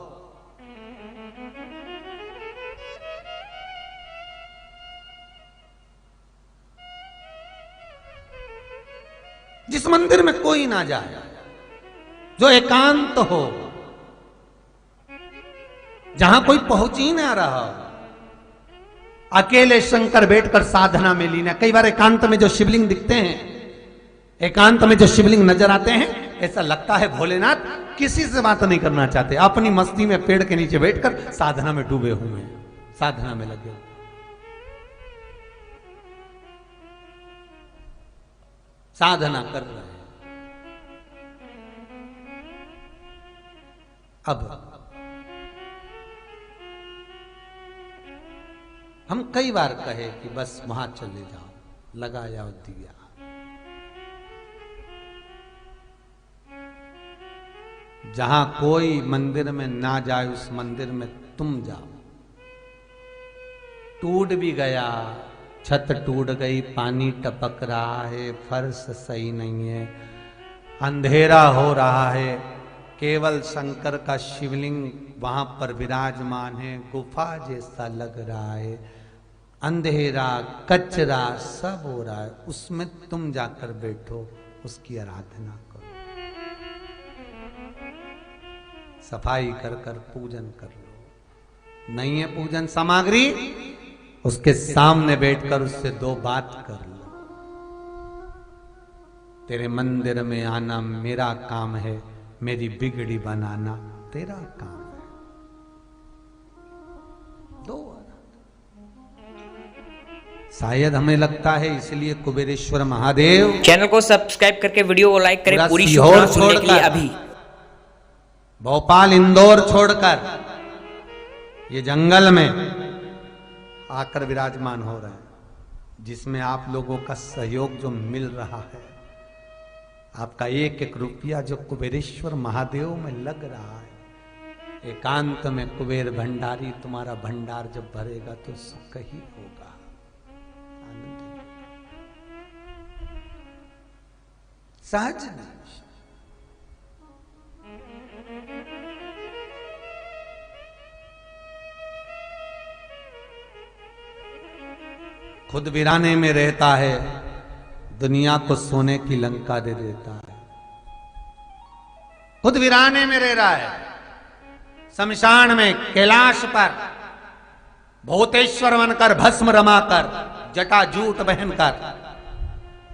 जिस मंदिर में कोई ना जाए, जो एकांत हो, जहां कोई पहुंच ही ना रहा, अकेले शंकर बैठकर साधना में लीन है। कई बार एकांत में जो शिवलिंग दिखते हैं, एकांत में जो शिवलिंग नजर आते हैं, ऐसा लगता है भोलेनाथ किसी से बात नहीं करना चाहते, अपनी मस्ती में पेड़ के नीचे बैठकर साधना में डूबे हुए हैं, साधना में लगे हुए। साधना कर रहे हैं। अब हम कई बार कहे कि बस वहां चले जाओ, लगा जाओ दिया, जहां कोई मंदिर में ना जाए उस मंदिर में तुम जाओ। टूट भी गया, छत टूट गई, पानी टपक रहा है, फर्श सही नहीं है, अंधेरा हो रहा है, केवल शंकर का शिवलिंग वहां पर विराजमान है, गुफा जैसा लग रहा है, अंधेरा कचरा सब हो रहा है, उसमें तुम जाकर बैठो, उसकी आराधना करो, सफाई कर कर पूजन कर लो। नहीं है पूजन सामग्री, उसके सामने बैठकर उससे दो बात कर लो। तेरे मंदिर में आना मेरा काम है, मेरी बिगड़ी बनाना तेरा काम है। दो शायद हमें लगता है इसलिए कुबेरेश्वर महादेव चैनल को सब्सक्राइब करके वीडियो को लाइक करें पूरा पूरी सीहोर शुभकामना सुनने के लिए छोड़कर, अभी भोपाल इंदौर छोड़कर ये जंगल में आकर विराजमान हो रहे हैं, जिसमें आप लोगों का सहयोग जो मिल रहा है, आपका एक एक रुपया जो कुबेरेश्वर महादेव में लग रहा है, एकांत में कुबेर भंडारी तुम्हारा भंडार जब भरेगा तो सुख ही होगा, आनंद ही होगा। सहज नहीं। खुद वीराने में रहता है, दुनिया को सोने की लंका दे देता है। खुद वीराने में रह रहा है, शमशान में कैलाश पर भूतेश्वर बनकर भस्म रमाकर जटाजूट पहनकर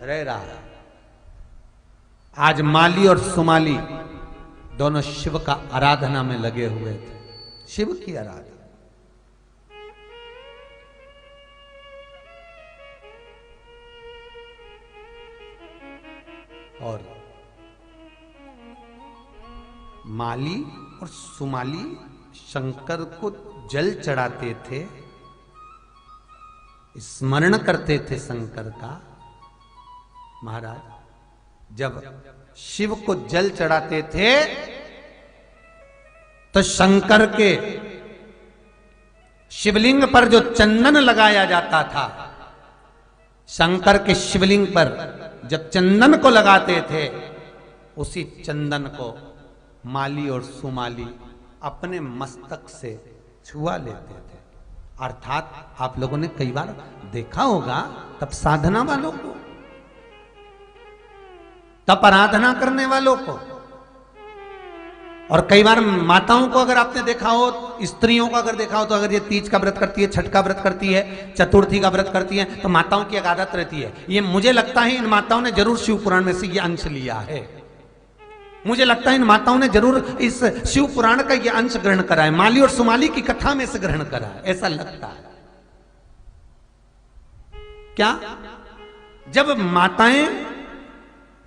रह रहा है। आज माली और सुमाली दोनों शिव का आराधना में लगे हुए थे, शिव की आराधना। और माली और सुमाली शंकर को जल चढ़ाते थे, स्मरण करते थे शंकर का। महाराज जब शिव को जल चढ़ाते थे तो शंकर के शिवलिंग पर जो चंदन लगाया जाता था, शंकर के शिवलिंग पर जब चंदन को लगाते थे, उसी चंदन को माली और सुमाली अपने मस्तक से छुआ लेते थे। अर्थात आप लोगों ने कई बार देखा होगा, तब साधना वालों को, तब आराधना करने वालों को, और कई बार माताओं को अगर आपने देखा हो, स्त्रियों को अगर देखा हो, तो अगर ये तीज का व्रत करती है, छठ का व्रत करती है, चतुर्थी का व्रत करती है, तो माताओं की एक आदत रहती है। ये मुझे लगता है इन माताओं ने जरूर शिव पुराण में से ये अंश लिया है। मुझे लगता है इन माताओं ने जरूर इस शिव पुराण का ये अंश ग्रहण करा है, माली और सुमाली की कथा में से ग्रहण करा है, ऐसा लगता है। क्या जब माताएं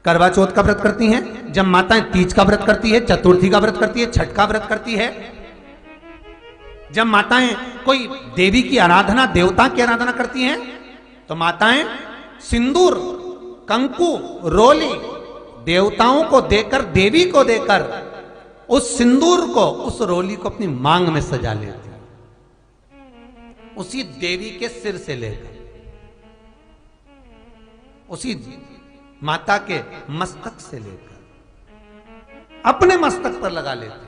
करवा चौथ का व्रत करती हैं, जब माताएं तीज का व्रत करती है, चतुर्थी का व्रत करती है, छठ का व्रत करती है, जब माताएं कोई देवी की आराधना, देवता की आराधना करती हैं, तो माताएं सिंदूर, कंकु, रोली देवताओं को देकर, देवी को देकर, उस सिंदूर को, उस रोली को अपनी मांग में सजा लेती है, उसी देवी के सिर से लेकर, उसी माता के मस्तक से लेकर अपने मस्तक पर लगा लेते।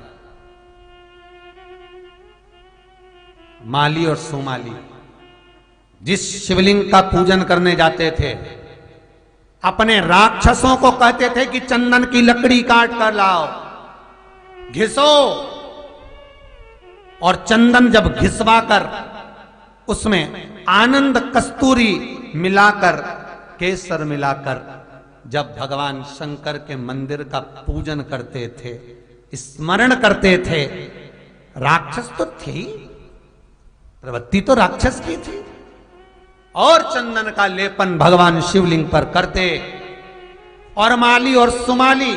माली और सुमाली जिस शिवलिंग का पूजन करने जाते थे, अपने राक्षसों को कहते थे कि चंदन की लकड़ी काट कर लाओ, घिसो, और चंदन जब घिसवाकर उसमें आनंद कस्तूरी मिलाकर, केसर मिलाकर जब भगवान शंकर के मंदिर का पूजन करते थे, स्मरण करते थे, राक्षस तो थी, प्रवृत्ति तो राक्षस की थी, और चंदन का लेपन भगवान शिवलिंग पर करते, और माली और सुमाली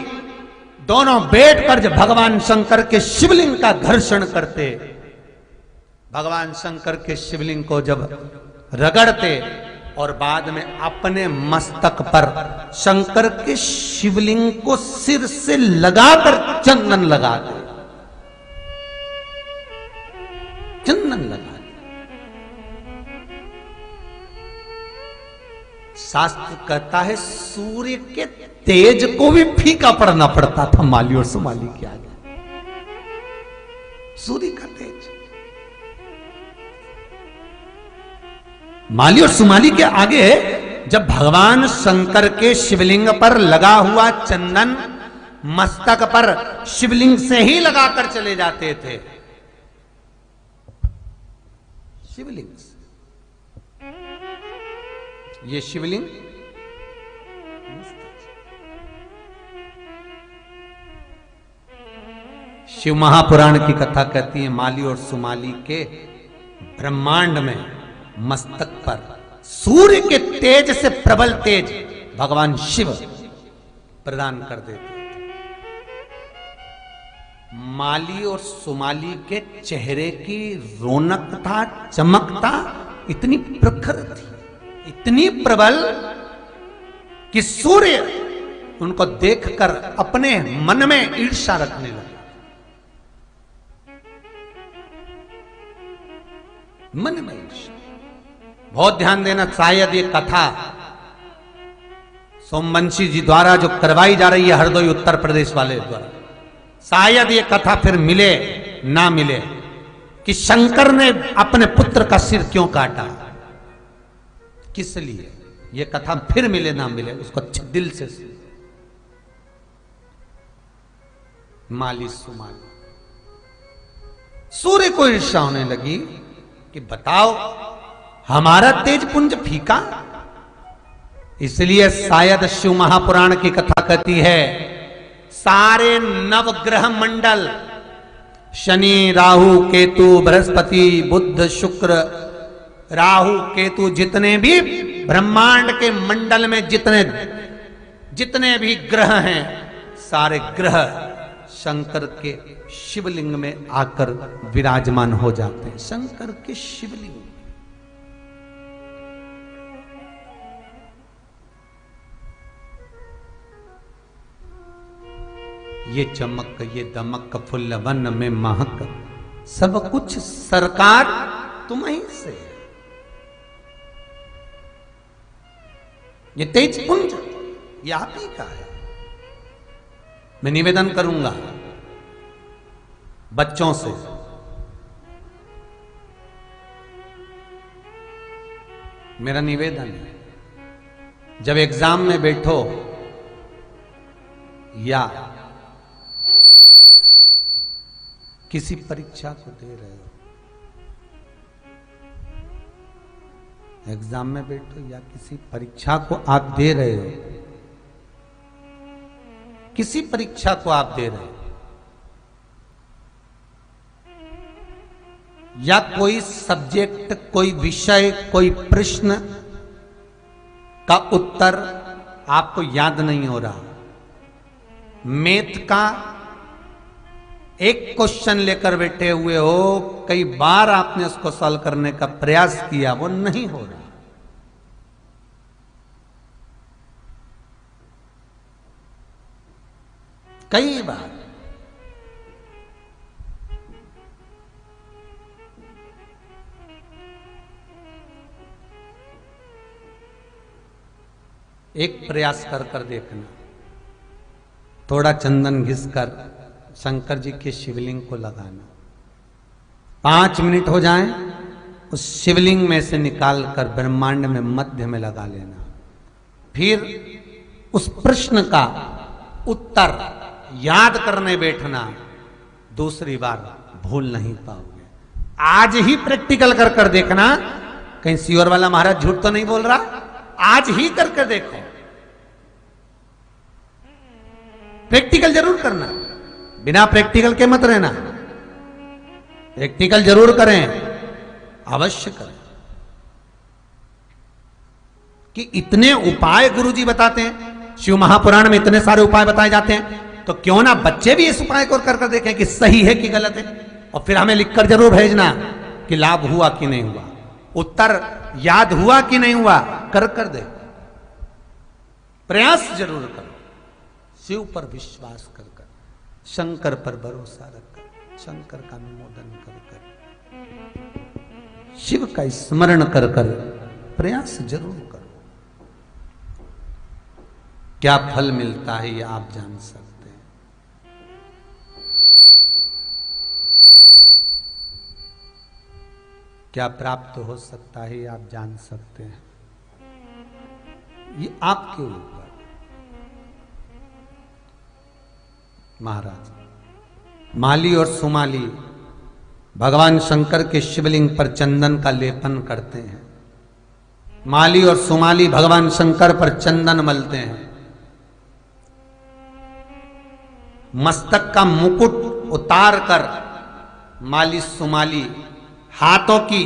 दोनों बैठकर जब भगवान शंकर के शिवलिंग का घर्षण करते, भगवान शंकर के शिवलिंग को जब रगड़ते, और बाद में अपने मस्तक पर शंकर के शिवलिंग को सिर से लगाकर चंदन लगाते, चंदन लगाते। शास्त्र कहता है सूर्य के तेज को भी फीका पड़ना पड़ता था माली और सुमाली के आगे। सूर्य का तेज। माली और सुमाली के आगे जब भगवान शंकर के शिवलिंग पर लगा हुआ चंदन मस्तक पर शिवलिंग से ही लगाकर चले जाते थे, शिवलिंग से। ये शिवलिंग शिव महापुराण की कथा कहती है माली और सुमाली के ब्रह्मांड में मस्तक पर सूर्य के तेज से प्रबल तेज भगवान शिव प्रदान कर देते थे। माली और सुमाली के चेहरे की रौनकता चमकता इतनी प्रखर थी, इतनी प्रबल कि सूर्य उनको देखकर अपने मन में ईर्ष्या रखने लगा। मन में ईर्ष्या। बहुत ध्यान देना, शायद ये कथा सोमवंशी जी द्वारा जो करवाई जा रही है हरदोई उत्तर प्रदेश वाले द्वारा, शायद ये कथा फिर मिले ना मिले कि शंकर ने अपने पुत्र का सिर क्यों काटा, किस लिए। ये कथा फिर मिले ना मिले, उसको अच्छे दिल से सुन। माली सुमाली, सूर्य को ईर्ष्या होने लगी कि बताओ हमारा तेज पुंज फीका। इसलिए शायद शिव महापुराण की कथा कहती है सारे नवग्रह मंडल शनि राहु केतु बृहस्पति बुध शुक्र राहु केतु जितने भी ब्रह्मांड के मंडल में जितने भी ग्रह हैं, सारे ग्रह शंकर के शिवलिंग में आकर विराजमान हो जाते हैं। शंकर के शिवलिंग ये चमक ये दमक फुल्ल वन में महक, सब कुछ सरकार तुम्हीं से है। ये तेज पुंज ये आप ही का है। मैं निवेदन करूंगा बच्चों से, मेरा निवेदन है, जब एग्जाम में बैठो या किसी परीक्षा को दे रहे हो, एग्जाम में बैठो या किसी परीक्षा को आप दे रहे हो, किसी परीक्षा को आप दे रहे हो या कोई सब्जेक्ट, कोई विषय, कोई प्रश्न का उत्तर आपको याद नहीं हो रहा, मैथ का एक क्वेश्चन लेकर बैठे हुए हो, कई बार आपने उसको सॉल्व करने का प्रयास किया, वो नहीं हो रहा, कई बार। एक प्रयास कर देखना, थोड़ा चंदन घिसकर शंकर जी के शिवलिंग को लगाना, 5 मिनट हो जाएं, उस शिवलिंग में से निकालकर ब्रह्मांड में मध्य में लगा लेना। फिर उस प्रश्न का उत्तर याद करने बैठना, दूसरी बार भूल नहीं पाओगे। आज ही प्रैक्टिकल कर देखना, कहीं सियोर वाला महाराज झूठ तो नहीं बोल रहा, आज ही करके देखो। प्रैक्टिकल जरूर करना, बिना प्रैक्टिकल के मत रहना, प्रैक्टिकल जरूर करें, अवश्य करें। कि इतने उपाय गुरुजी बताते हैं, शिव महापुराण में इतने सारे उपाय बताए जाते हैं, तो क्यों ना बच्चे भी इस उपाय को कर देखें कि सही है कि गलत है, और फिर हमें लिखकर जरूर भेजना कि लाभ हुआ कि नहीं हुआ, उत्तर याद हुआ कि नहीं हुआ, कर दे, प्रयास जरूर करो। शिव पर विश्वास कर, शंकर पर भरोसा रखकर, शंकर का अनुमोदन कर, शिव का स्मरण कर प्रयास जरूर करो। क्या फल मिलता है ये आप जान सकते हैं। क्या प्राप्त हो सकता है आप जान सकते हैं, ये आपके ऊपर। महाराज माली और सुमाली भगवान शंकर के शिवलिंग पर चंदन का लेपन करते हैं। माली और सुमाली भगवान शंकर पर चंदन मलते हैं। मस्तक का मुकुट उतार कर माली सुमाली हाथों की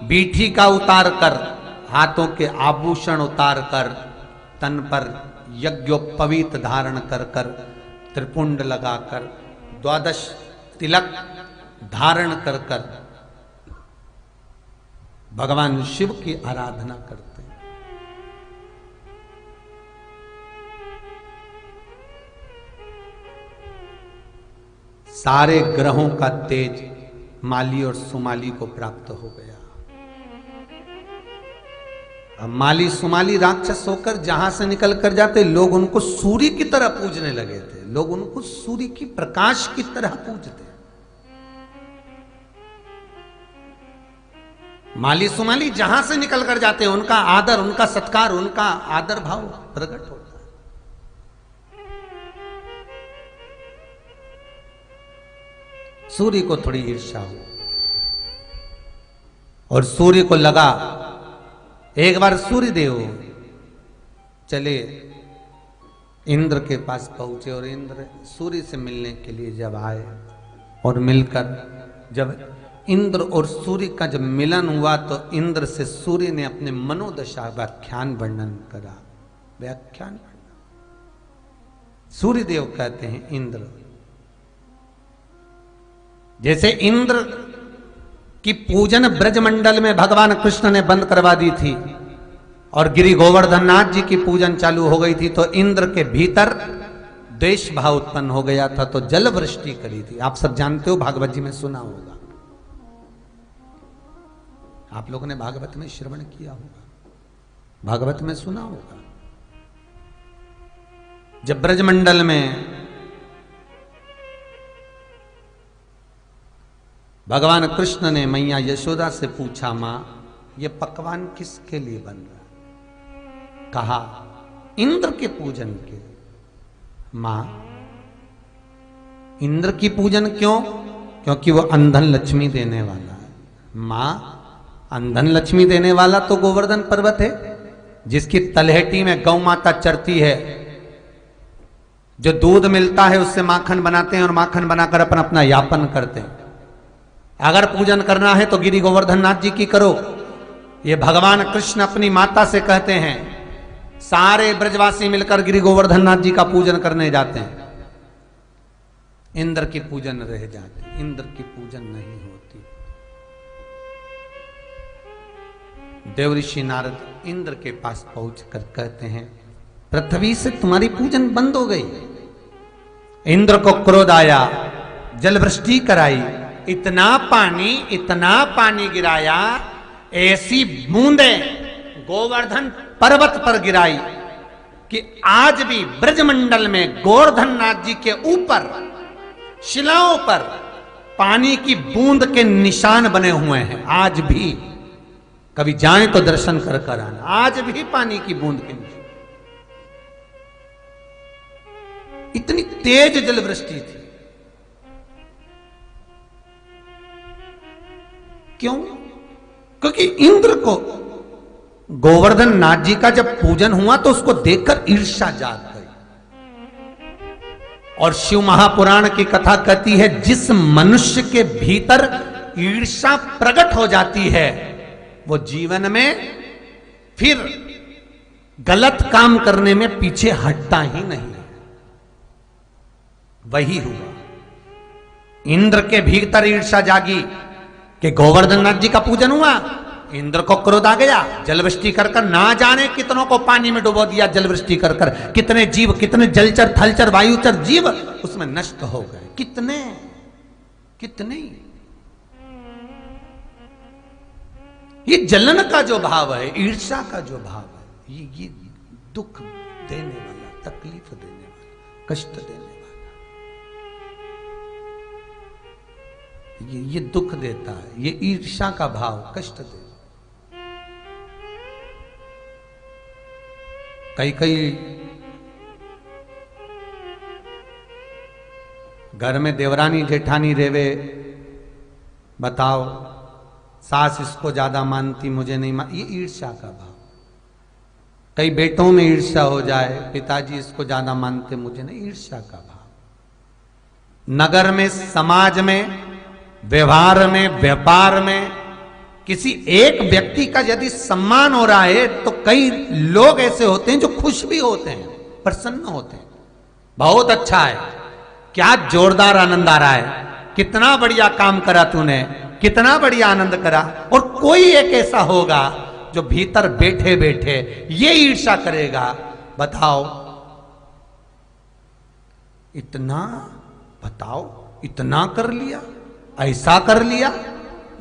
बीठी का उतार कर, हाथों के आभूषण उतार कर, तन पर यज्ञोपवीत धारण कर कर, त्रिपुंड लगाकर, द्वादश तिलक धारण कर कर भगवान शिव की आराधना करते हैं। सारे ग्रहों का तेज माली और सुमाली को प्राप्त हो गया। अब माली सुमाली राक्षस होकर जहां से निकल कर जाते, लोग उनको सूर्य की तरह पूजने लगे थे। लोग उनको सूर्य की प्रकाश की तरह पूजते। माली सुमाली जहां से निकल कर जाते हैं, उनका आदर, उनका सत्कार, उनका आदर भाव प्रकट होता है। सूर्य को थोड़ी ईर्ष्या हो और सूर्य को लगा, एक बार सूर्य देव चले इंद्र के पास पहुंचे और इंद्र सूर्य से मिलने के लिए जब आए और मिलकर जब इंद्र और सूर्य का जब मिलन हुआ तो इंद्र से सूर्य ने अपने मनोदशा व्याख्यान वर्णन करा। व्याख्यान वर्णन सूर्य देव कहते हैं इंद्र, जैसे इंद्र की पूजन ब्रजमंडल में भगवान कृष्ण ने बंद करवा दी थी और गिरि गोवर्धननाथ जी की पूजन चालू हो गई थी, तो इंद्र के भीतर द्वेष भाव उत्पन्न हो गया था, तो जल वृष्टि करी थी। आप सब जानते हो, भागवत जी में सुना होगा, आप लोगों ने भागवत में श्रवण किया होगा, भागवत में सुना होगा। जब ब्रजमंडल में भगवान कृष्ण ने मैया यशोदा से पूछा, मां ये पकवान किसके लिए बन रहा? कहा इंद्र के पूजन के। मां इंद्र की पूजन क्यों? क्योंकि वो अंधन लक्ष्मी देने वाला है। मां अंधन लक्ष्मी देने वाला तो गोवर्धन पर्वत है, जिसकी तलहटी में गौ माता चरती है, जो दूध मिलता है उससे माखन बनाते हैं और माखन बनाकर अपना अपना यापन करते हैं। अगर पूजन करना है तो गिरि गोवर्धननाथ जी की करो। ये भगवान कृष्ण अपनी माता से कहते हैं, सारे ब्रजवासी मिलकर गिरि गोवर्धननाथ जी का पूजन करने जाते हैं, इंद्र की पूजन रह जाती, इंद्र की पूजन नहीं होती। देवऋषि नारद इंद्र के पास पहुंचकर कहते हैं, पृथ्वी से तुम्हारी पूजन बंद हो गई। इंद्र को क्रोध आया, जलवृष्टि कराई, इतना पानी गिराया, ऐसी बूंदें गोवर्धन पर्वत पर गिराई कि आज भी ब्रजमंडल में गोवर्धननाथ जी के ऊपर शिलाओं पर पानी की बूंद के निशान बने हुए हैं। आज भी कभी जाएं तो दर्शन कर कर आना, आज भी पानी की बूंद के निशान। इतनी तेज जलवृष्टि थी। क्यों? क्योंकि इंद्र को गोवर्धन नाथ जी का जब पूजन हुआ तो उसको देखकर ईर्ष्या जाग गई। और शिव महापुराण की कथा कहती है, जिस मनुष्य के भीतर ईर्ष्या प्रकट हो जाती है वो जीवन में फिर गलत काम करने में पीछे हटता ही नहीं। वही हुआ, इंद्र के भीतर ईर्ष्या जागी कि गोवर्धननाथ जी का पूजन हुआ, इंद्र को क्रोध आ गया, जलवृष्टि कर कर ना जाने कितनों को पानी में डुबो दिया। जलवृष्टि कर कर कितने जीव, कितने जलचर, थलचर, वायुचर जीव उसमें नष्ट हो गए। कितने कितने ये जलन का जो भाव है, ईर्ष्या का जो भाव है, ये दुख देने वाला, तकलीफ देने वाला, कष्ट देने वाला। ये दुख देता है, ये ईर्ष्या का भाव कष्ट देता। कई घर में देवरानी जेठानी रेवे, बताओ सास इसको ज्यादा मानती, मुझे नहीं मान, ये ईर्ष्या का भाव। कई बेटों में ईर्ष्या हो जाए, पिताजी इसको ज्यादा मानते, मुझे नहीं, ईर्ष्या का भाव। नगर में, समाज में, व्यवहार में, व्यापार में किसी एक व्यक्ति का यदि सम्मान हो रहा है तो कई लोग ऐसे होते हैं जो खुश भी होते हैं, प्रसन्न होते हैं। बहुत अच्छा है, क्या जोरदार आनंद आ रहा है, कितना बढ़िया काम करा तूने, कितना बढ़िया आनंद करा। और कोई एक ऐसा होगा जो भीतर बैठे बैठे ये ईर्ष्या करेगा, बताओ इतना, बताओ इतना कर लिया, ऐसा कर लिया।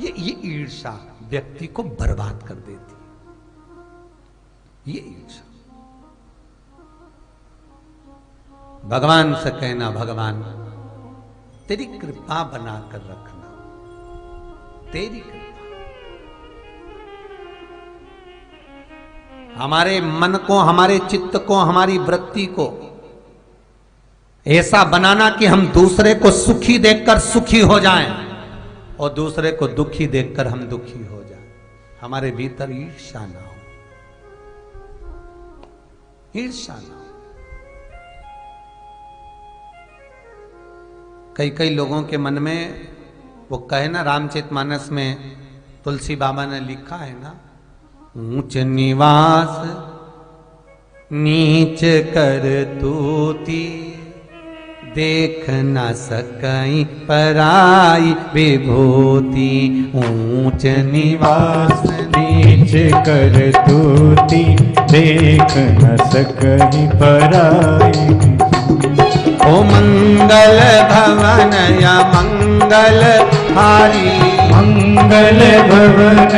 ये ईर्ष्या व्यक्ति को बर्बाद कर देती, ये ईर्ष्या। भगवान से कहना, भगवान तेरी कृपा बनाकर रखना, तेरी कृपा। हमारे मन को, हमारे चित्त को, हमारी वृत्ति को ऐसा बनाना कि हम दूसरे को सुखी देखकर सुखी हो जाएं और दूसरे को दुखी देखकर हम दुखी हो जाएं। हमारे भीतर ईर्ष्या ना हो, ईर्ष्या ना हो। कई लोगों के मन में वो कहे ना, रामचरितमानस में तुलसी बाबा ने लिखा है ना, ऊंच निवास नीच कर तूती, देख न सकई पराई विभूति। ऊंच निवास नीच कर तूती, देख न सकई पराई। ओ मंगल भवन या मंगल हारी, मंगल भवन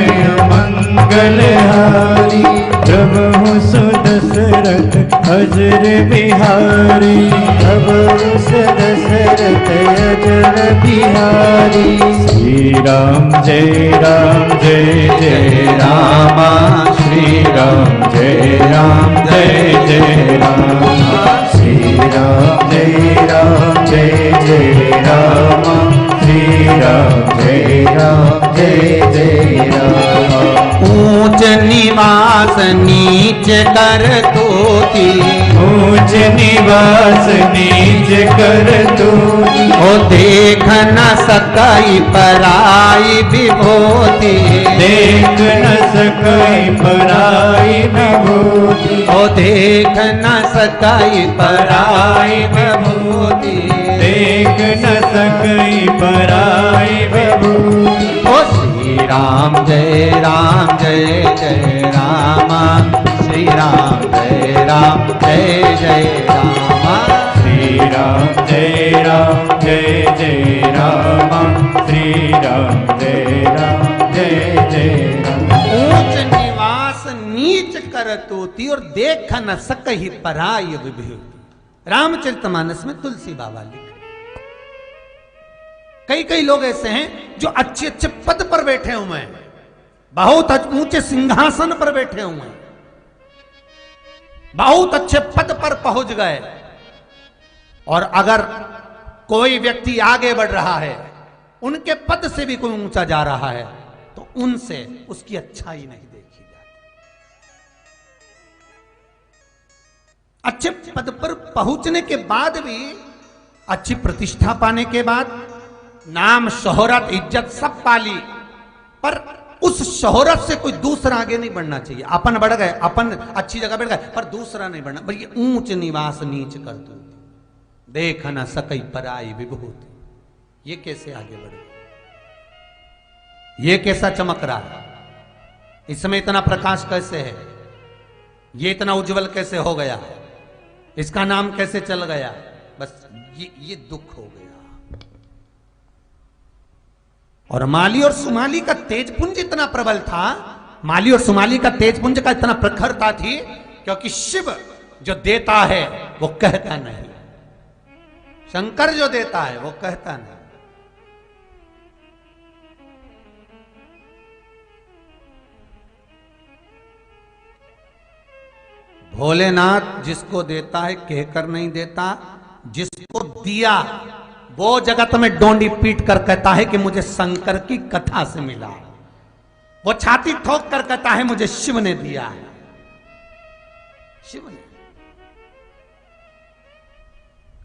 मंगल हारी। प्रभु सुदशरथ अजर बिहारी, प्रभु सुदशरथ अजर बिहारी। श्री राम जय राम जय जय रामा, श्री राम जय राम जय जय रामा। श्री राम जय राम जय जय रामा, श्री राम जय राम जय जय रामा। ऊंच निवास नीच कर तूती, ऊंच निवास नीच कर तूती। ओ देख न सकई पराई विभूति, देख न सकई पराई विभूति। ओ देख न सकई पराई विभूति, देख न सकई पराई विभूति। ओ श्री राम जय जय रामा, श्री राम जय जय रामा। श्री राम जय जय रामा, श्री राम जय जय रामा। ऊंच निवास नीच कर तूती, और देख न सकहि पराई विभूति। रामचरितमानस में तुलसी बाबा लिखे। कई लोग ऐसे हैं जो अच्छे अच्छे पद पर बैठे हुए हैं, बहुत ऊंचे सिंहासन पर बैठे हुए हैं, बहुत अच्छे पद पर पहुंच गए, और अगर कोई व्यक्ति आगे बढ़ रहा है, उनके पद से भी कोई ऊंचा जा रहा है, तो उनसे उसकी अच्छाई नहीं देखी जाती। अच्छे पद पर पहुंचने के बाद भी, अच्छी प्रतिष्ठा पाने के बाद, नाम शोहरत इज्जत सब पाली, पर उस शोहरत से कोई दूसरा आगे नहीं बढ़ना चाहिए। अपन बढ़ गए, अपन अच्छी जगह बैठ गए, पर दूसरा नहीं बढ़ना। भाई ऊंच निवास नीच कर दो, देख न सकई पराई विभूति। ये कैसे आगे बढ़े, ये कैसा चमक रहा है, इसमें इतना प्रकाश कैसे है, ये इतना उज्जवल कैसे हो गया, इसका नाम कैसे चल गया। बस ये दुख हो गया। और माली और सुमाली का तेजपुंज इतना प्रबल था, माली और सुमाली का तेजपुंज का इतना प्रखरता थी, क्योंकि शिव जो देता है वो कहता नहीं, शंकर जो देता है वो कहता नहीं। भोलेनाथ जिसको देता है कहकर नहीं देता, जिसको दिया वो जगत में डोंडी पीट कर कहता है कि मुझे शंकर की कथा से मिला। वो छाती ठोक कर कहता है मुझे शिव ने दिया है, शिव ने।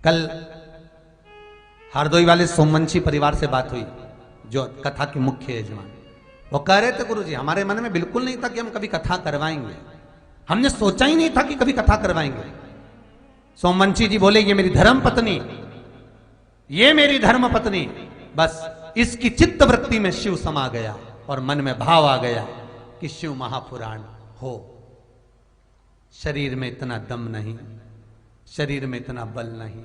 कल हरदोई वाले सोमवंशी परिवार से बात हुई, जो कथा के मुख्य यजमान। वो कह रहे थे गुरुजी हमारे मन में बिल्कुल नहीं था कि हम कभी कथा करवाएंगे, हमने सोचा ही नहीं था कि कभी कथा करवाएंगे। सोमवंशी जी बोले ये मेरी धर्म पत्नी, ये मेरी धर्म पत्नी, बस इसकी चित्त वृत्ति में शिव समा गया और मन में भाव आ गया कि शिव महापुराण हो। शरीर में इतना दम नहीं, शरीर में इतना बल नहीं।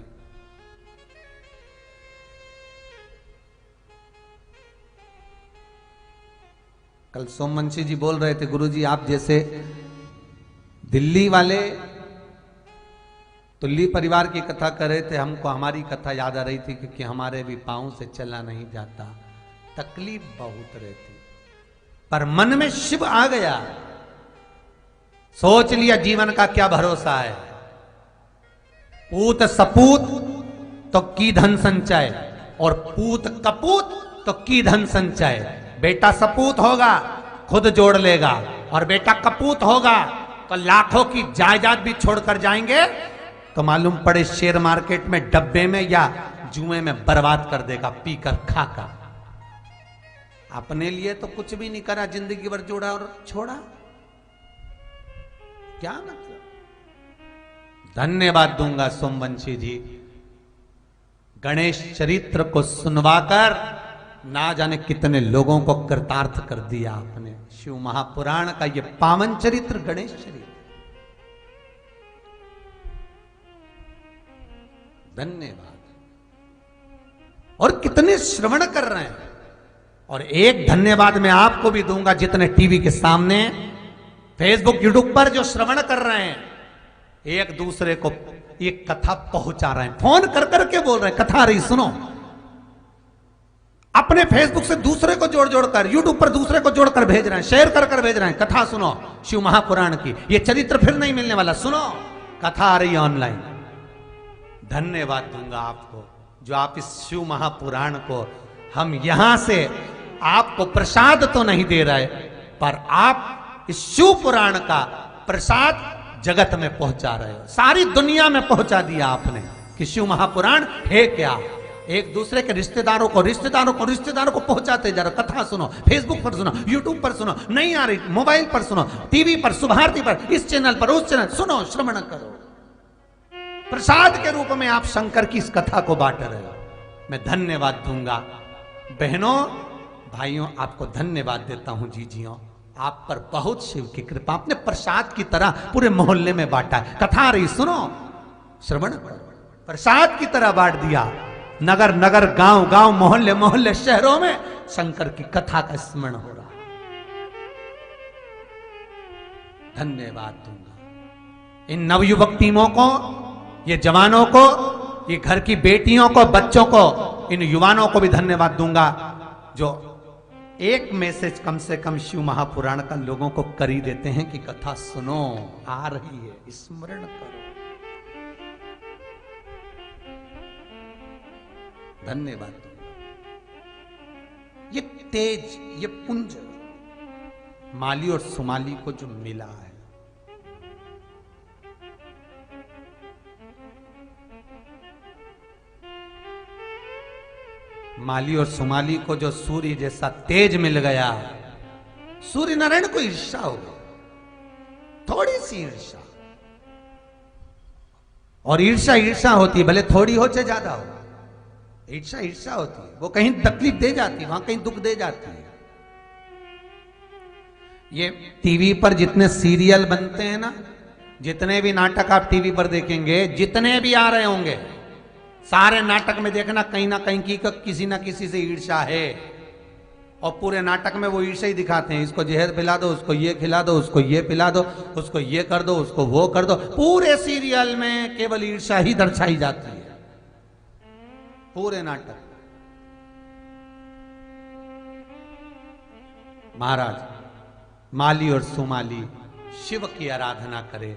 कल सोमवंशी जी बोल रहे थे गुरुजी आप जैसे दिल्ली वाले तुल्ली परिवार की कथा कर रहे थे, हमको हमारी कथा याद आ रही थी क्योंकि हमारे भी पांव से चला नहीं जाता, तकलीफ बहुत रहती, पर मन में शिव आ गया। सोच लिया जीवन का क्या भरोसा है, पूत सपूत तो की धन संचय और पूत कपूत तो की धन संचय। बेटा सपूत होगा खुद जोड़ लेगा और बेटा कपूत होगा तो लाखों की जायदाद भी छोड़कर जाएंगे तो मालूम पड़े शेयर मार्केट में डब्बे में या जुए में बर्बाद कर देगा पीकर खाकर। अपने लिए तो कुछ भी नहीं करा, जिंदगी भर जोड़ा और छोड़ा, क्या मतलब। धन्यवाद दूंगा सोमवंशी जी, गणेश चरित्र को सुनवाकर ना जाने कितने लोगों को कृतार्थ कर दिया आपने। शिव महापुराण का ये पावन चरित्र गणेश चरित्र, धन्यवाद। और कितने श्रवण कर रहे हैं। और एक धन्यवाद मैं आपको भी दूंगा जितने टीवी के सामने फेसबुक यूट्यूब पर जो श्रवण कर रहे हैं, एक दूसरे को ये कथा पहुंचा रहे हैं, फोन कर करके बोल रहे हैं कथा आ रही सुनो। अपने फेसबुक से दूसरे को जोड़ जोड़कर यूट्यूब पर दूसरे को जोड़कर भेज रहे हैं, शेयर कर कर भेज रहे हैं, कथा सुनो शिव महापुराण की, ये चरित्र फिर नहीं मिलने वाला, सुनो कथा आ रही है ऑनलाइन। धन्यवाद दूंगा आपको जो आप इस शिव महापुराण को, हम यहां से आपको प्रसाद तो नहीं दे रहे पर आप इस शिव पुराण का प्रसाद जगत में पहुंचा रहे हो, सारी दुनिया में पहुंचा दिया आपने कि शिव महापुराण है क्या। एक दूसरे के रिश्तेदारों को पहुंचाते जा रहे। कथा सुनो, फेसबुक पर सुनो, यूट्यूब पर सुनो, नहीं आ रही मोबाइल पर सुनो, टीवी पर, सुभारती पर, इस चैनल पर, उस चैनल, सुनो, श्रवण करो। प्रसाद के रूप में आप शंकर की इस कथा को बांट रहे हो। मैं धन्यवाद दूंगा बहनों भाइयों, आपको धन्यवाद देता हूं जीजियों, आप पर बहुत शिव की कृपा, आपने प्रसाद की तरह पूरे मोहल्ले में बांटा है। कथा आ रही सुनो, श्रवण करो, प्रसाद की तरह बांट दिया। नगर नगर, गांव गांव, मोहल्ले मोहल्ले, शहरों में शंकर की कथा का स्मरण हो रहा। धन्यवाद दूंगा इन नवयुवक टीमों को, ये जवानों को, ये घर की बेटियों को, बच्चों को, इन युवानों को भी धन्यवाद दूंगा जो एक मैसेज कम से कम शिव महापुराण का लोगों को कर ही देते हैं कि कथा सुनो, आ रही है, स्मरण करो। धन्यवाद दूंगा। ये तेज, ये पुंज माली और सुमाली को जो मिला है, माली और सुमाली को जो सूर्य जैसा तेज मिल गया, सूर्य नारायण को ईर्ष्या हो गई, थोड़ी सी ईर्ष्या। और ईर्ष्या ईर्ष्या होती है, भले थोड़ी हो चाहे ज्यादा हो, ईर्ष्या ईर्ष्या होती है, वो कहीं तकलीफ दे जाती है, वहां कहीं दुख दे जाती है। ये टीवी पर जितने सीरियल बनते हैं ना, जितने भी नाटक आप टीवी पर देखेंगे, जितने भी आ रहे होंगे, सारे नाटक में देखना कहीं ना कहीं की किसी ना किसी से ईर्ष्या है। और पूरे नाटक में वो ईर्ष्या ही दिखाते हैं, इसको जहर पिला दो, उसको ये खिला दो, उसको ये पिला दो, उसको ये कर दो, उसको वो कर दो। पूरे सीरियल में केवल ईर्ष्या ही दर्शाई जाती है, पूरे नाटक। महाराज माली और सुमाली शिव की आराधना करे,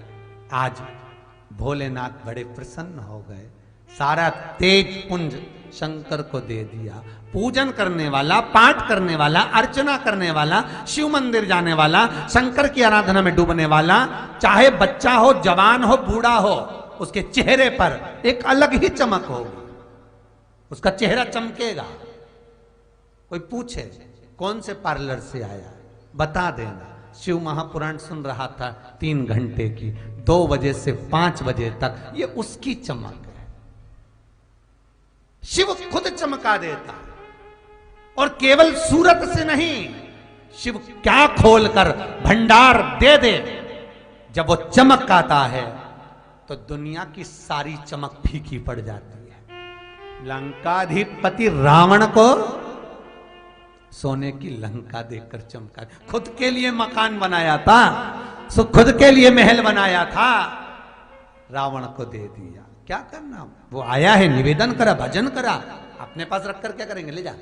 आज भोलेनाथ बड़े प्रसन्न हो गए, सारा तेज पुंज शंकर को दे दिया। पूजन करने वाला, पाठ करने वाला, अर्चना करने वाला, शिव मंदिर जाने वाला, शंकर की आराधना में डूबने वाला, चाहे बच्चा हो, जवान हो, बूढ़ा हो, उसके चेहरे पर एक अलग ही चमक होगी, उसका चेहरा चमकेगा। कोई पूछे कौन से पार्लर से आया, बता देना। शिव महापुराण सुन रहा था 3 घंटे की, 2 बजे से 5 बजे तक, ये उसकी चमक है। शिव खुद चमका देता, और केवल सूरत से नहीं, शिव क्या खोलकर भंडार दे दे। जब वो चमक आता है तो दुनिया की सारी चमक फीकी पड़ जाती है। लंकाधिपति रावण को सोने की लंका देकर चमका, खुद के लिए मकान बनाया था, खुद के लिए महल बनाया था, रावण को दे दिया। क्या करना, वो आया है, निवेदन करा, भजन करा, अपने पास रखकर क्या करेंगे, ले जा,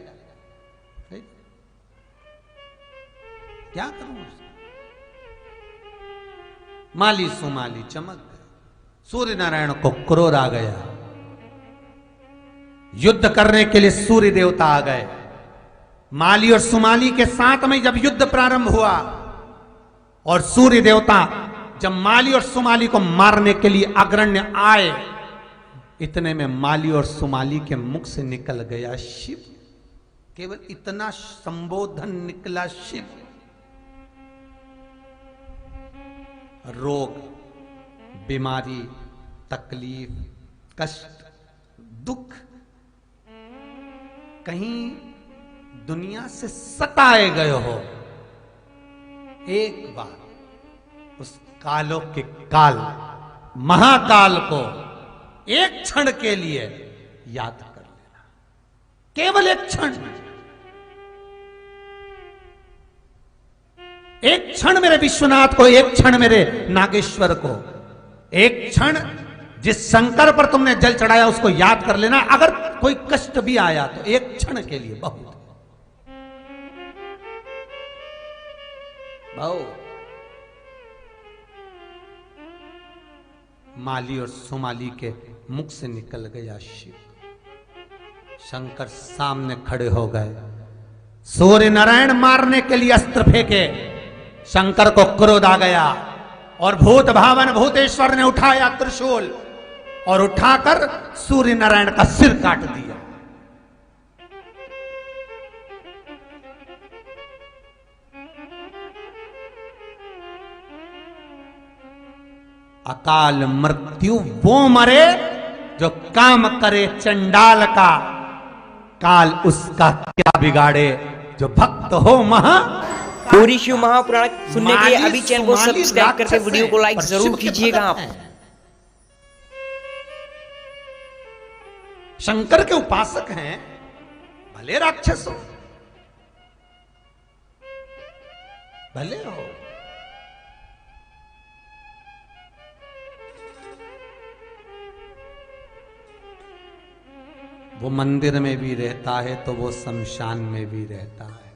क्या करूं। माली सुमाली चमक गए, सूर्य नारायण को क्रोध आ गया, युद्ध करने के लिए सूर्य देवता आ गए। माली और सुमाली के साथ में जब युद्ध प्रारंभ हुआ, और सूर्य देवता जब माली और सुमाली को मारने के लिए अग्रण्य आए, इतने में माली और सुमाली के मुख से निकल गया शिव। केवल इतना संबोधन निकला, शिव। रोग, बीमारी, तकलीफ, कष्ट, दुख कहीं दुनिया से सताए गए हो, एक बार उस कालों के काल, महाकाल को एक क्षण के लिए याद कर लेना, केवल एक क्षण। एक क्षण मेरे विश्वनाथ को, एक क्षण मेरे नागेश्वर को, एक क्षण जिस शंकर पर तुमने जल चढ़ाया उसको याद कर लेना। अगर कोई कष्ट भी आया तो एक क्षण के लिए बहुत माली और सुमाली के मुख से निकल गया शिव। शंकर सामने खड़े हो गए, सूर्य नारायण मारने के लिए अस्त्र फेंके, शंकर को क्रोध आ गया, और भूत भावन भूतेश्वर ने उठाया त्रिशूल, और उठाकर सूर्य नारायण का सिर काट दिया। अकाल मृत्यु वो मरे जो काम करे चंडाल का, काल उसका क्या बिगाड़े जो भक्त हो महा। पूरी शिव महापुराण सुनने के लिए अभी चैनल को सब्सक्राइब करके वीडियो को लाइक जरूर कीजिएगा आप। शंकर के उपासक हैं, भले राक्षस हो, भले हो, वो मंदिर में भी रहता है तो वो शमशान में भी रहता है,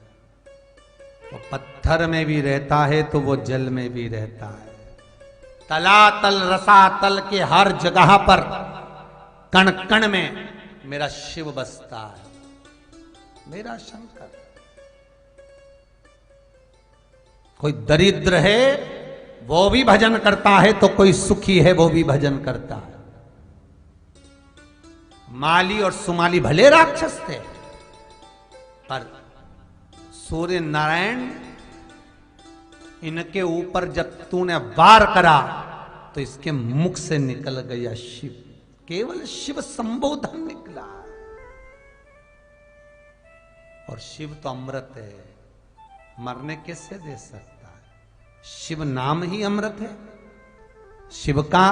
वो पत्थर में भी रहता है तो वो जल में भी रहता है, तलातल रसातल के हर जगह पर कण कण में मेरा शिव बसता है, मेरा शंकर। कोई दरिद्र है वो भी भजन करता है, तो कोई सुखी है वो भी भजन करता है। माली और सुमाली भले राक्षस थे, पर सूर्य नारायण इनके ऊपर जब तूने वार करा तो इसके मुख से निकल गया शिव, केवल शिव संबोधन निकला। और शिव तो अमृत है, मरने कैसे दे सकता है? शिव नाम ही अमृत है। शिव का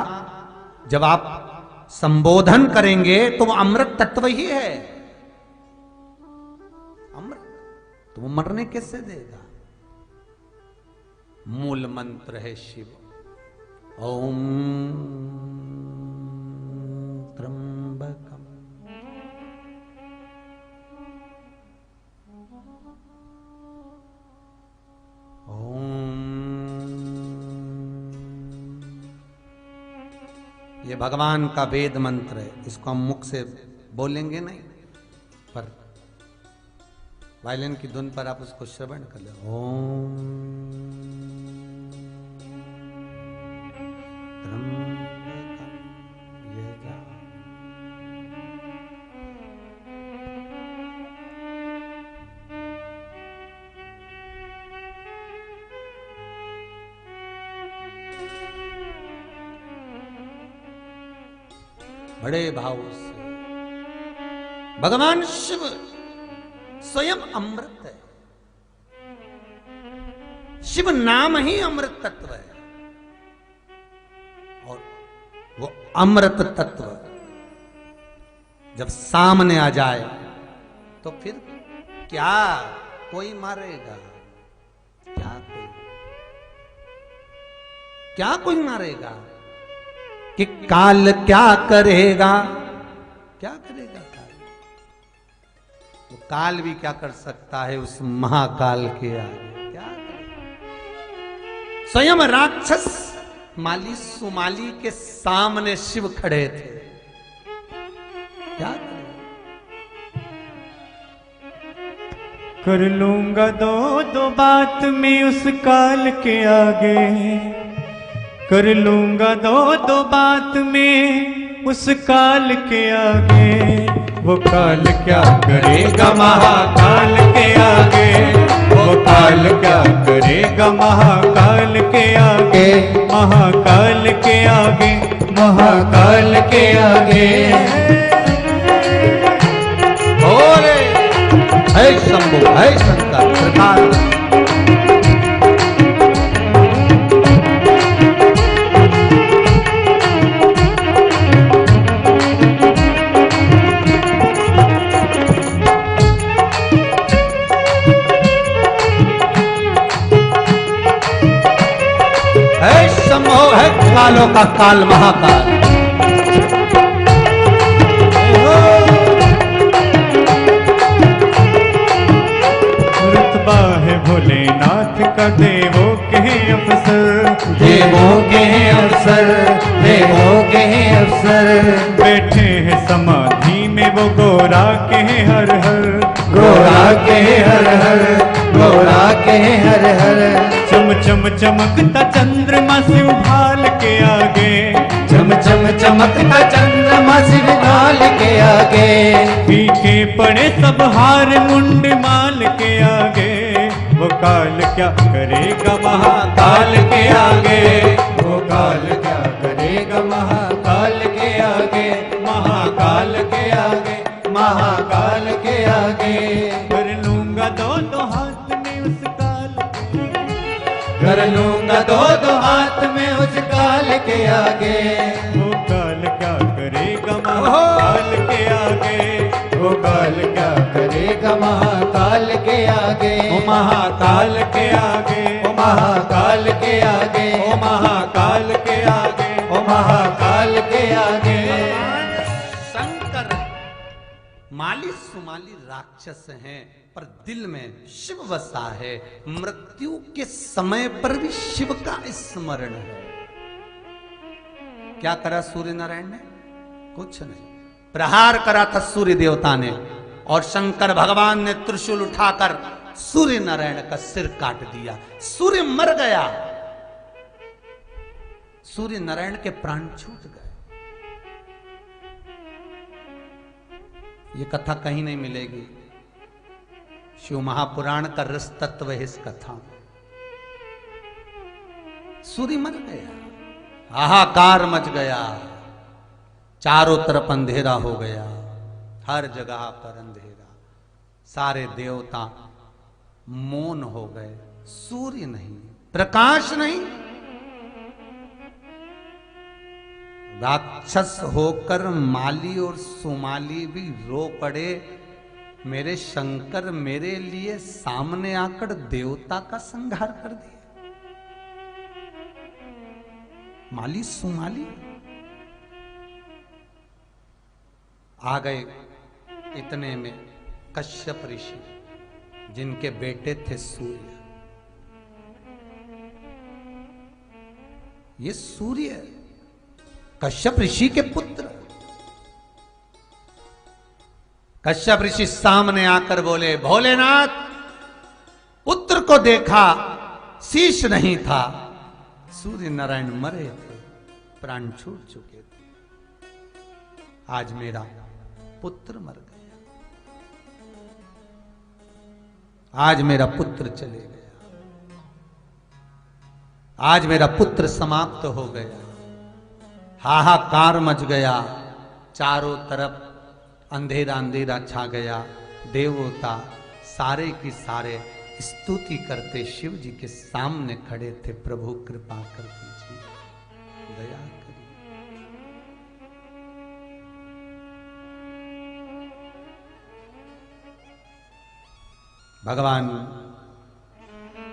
जब आप संबोधन करेंगे तो वो अमृत तत्व ही है, अमृत, तो वो मरने कैसे देगा? मूल मंत्र है शिव, ओम त्र्यंबकम ओम ये भगवान का वेद मंत्र है, इसको हम मुख से बोलेंगे नहीं, पर वायलिन की धुन पर आप उसको श्रवण कर लो। ओम त्र्यंबकं यजामहे बड़े भाव से भगवान शिव स्वयं अमृत है। शिव नाम ही अमृत तत्व है और वो अमृत तत्व जब सामने आ जाए तो फिर क्या कोई मारेगा? क्या कोई मारेगा? कि काल क्या करेगा? क्या करेगा काल? वो काल भी क्या कर सकता है उस महाकाल के आगे? क्या करेगा? स्वयं राक्षस माली सुमाली के सामने शिव खड़े थे, क्या करेगा? कर लूंगा दो दो बात में उस काल के आगे, कर लूंगा दो दो बात में उस काल के आगे। वो काल क्या करेगा महाकाल के आगे, वो काल क्या करेगा महाकाल के आगे, महाकाल के आगे, महाकाल के आगे। बोले है शंभु है शंकर सरकार। है कालों का काल महाकाल। रुतबा है भोलेनाथ का देवों के अफसर, देवों के अफसर, देवों के अफसर। बैठे हैं समाधि में वो गोरा के हर हर, गोरा के हर हर, गोरा के हर हर। चम चम चमकता चंद्रमा शिव भाल के आगे, चम चम चमकता चंद्रमा शिव भाल के आगे। फीके पड़े सब हार मुंड माल के आगे। वो काल क्या करेगा महाकाल के आगे, वो काल क्या करेगा महाकाल के आगे, महाकाल के आगे, महाकाल के आगे। कर लूंगा दो दो हाथ में उस काल के, कर लूंगा दो दो हाथ में उस काल के आगे। वो काल क्या करेगा महाकाल के आगे, वो काल क्या करेगा महाकाल के आगे, ओ महाकाल के आगे, ओ महाकाल के आगे, ओ महाकाल के आगे, ओ महाकाल के आगे। शंकर माली सुमाली राक्षस हैं पर दिल में शिव बसा है। मृत्यु के समय पर भी शिव का स्मरण है। क्या करा सूर्य नारायण ने? कुछ नहीं, प्रहार करा था सूर्य देवता ने और शंकर भगवान ने त्रिशूल उठाकर सूर्य नारायण का सिर काट दिया। सूर्य मर गया, सूर्य नारायण के प्राण छूट गए। ये कथा कहीं नहीं मिलेगी, शिव महापुराण का रस तत्व है इस कथा में। सूर्य मर गया, हाहाकार मच गया, चारों तरफ अंधेरा हो गया, हर जगह पर अंधेरा, सारे देवता मौन हो गए। सूर्य नहीं, प्रकाश नहीं। राक्षस होकर माली और सुमाली भी रो पड़े, मेरे शंकर मेरे लिए सामने आकर देवता का संहार कर दिया। माली सुमाली आ गए। इतने में कश्यप ऋषि जिनके बेटे थे सूर्य, ये सूर्य कश्यप ऋषि के पुत्र। कश्यप ऋषि सामने आकर बोले, भोलेनाथ, पुत्र को देखा, शीश नहीं था। सूर्य नारायण मरे थे, प्राण छूट चुके थे। आज मेरा पुत्र मर गया, आज मेरा पुत्र चले गया, आज मेरा पुत्र समाप्त हो गया। हाहाकार मच गया, चारों तरफ अंधेरा अंधेरा छा गया। देवता सारे की सारे स्तुति करते शिव जी के सामने खड़े थे। प्रभु कृपा कर दीजिए, दया करिए। भगवान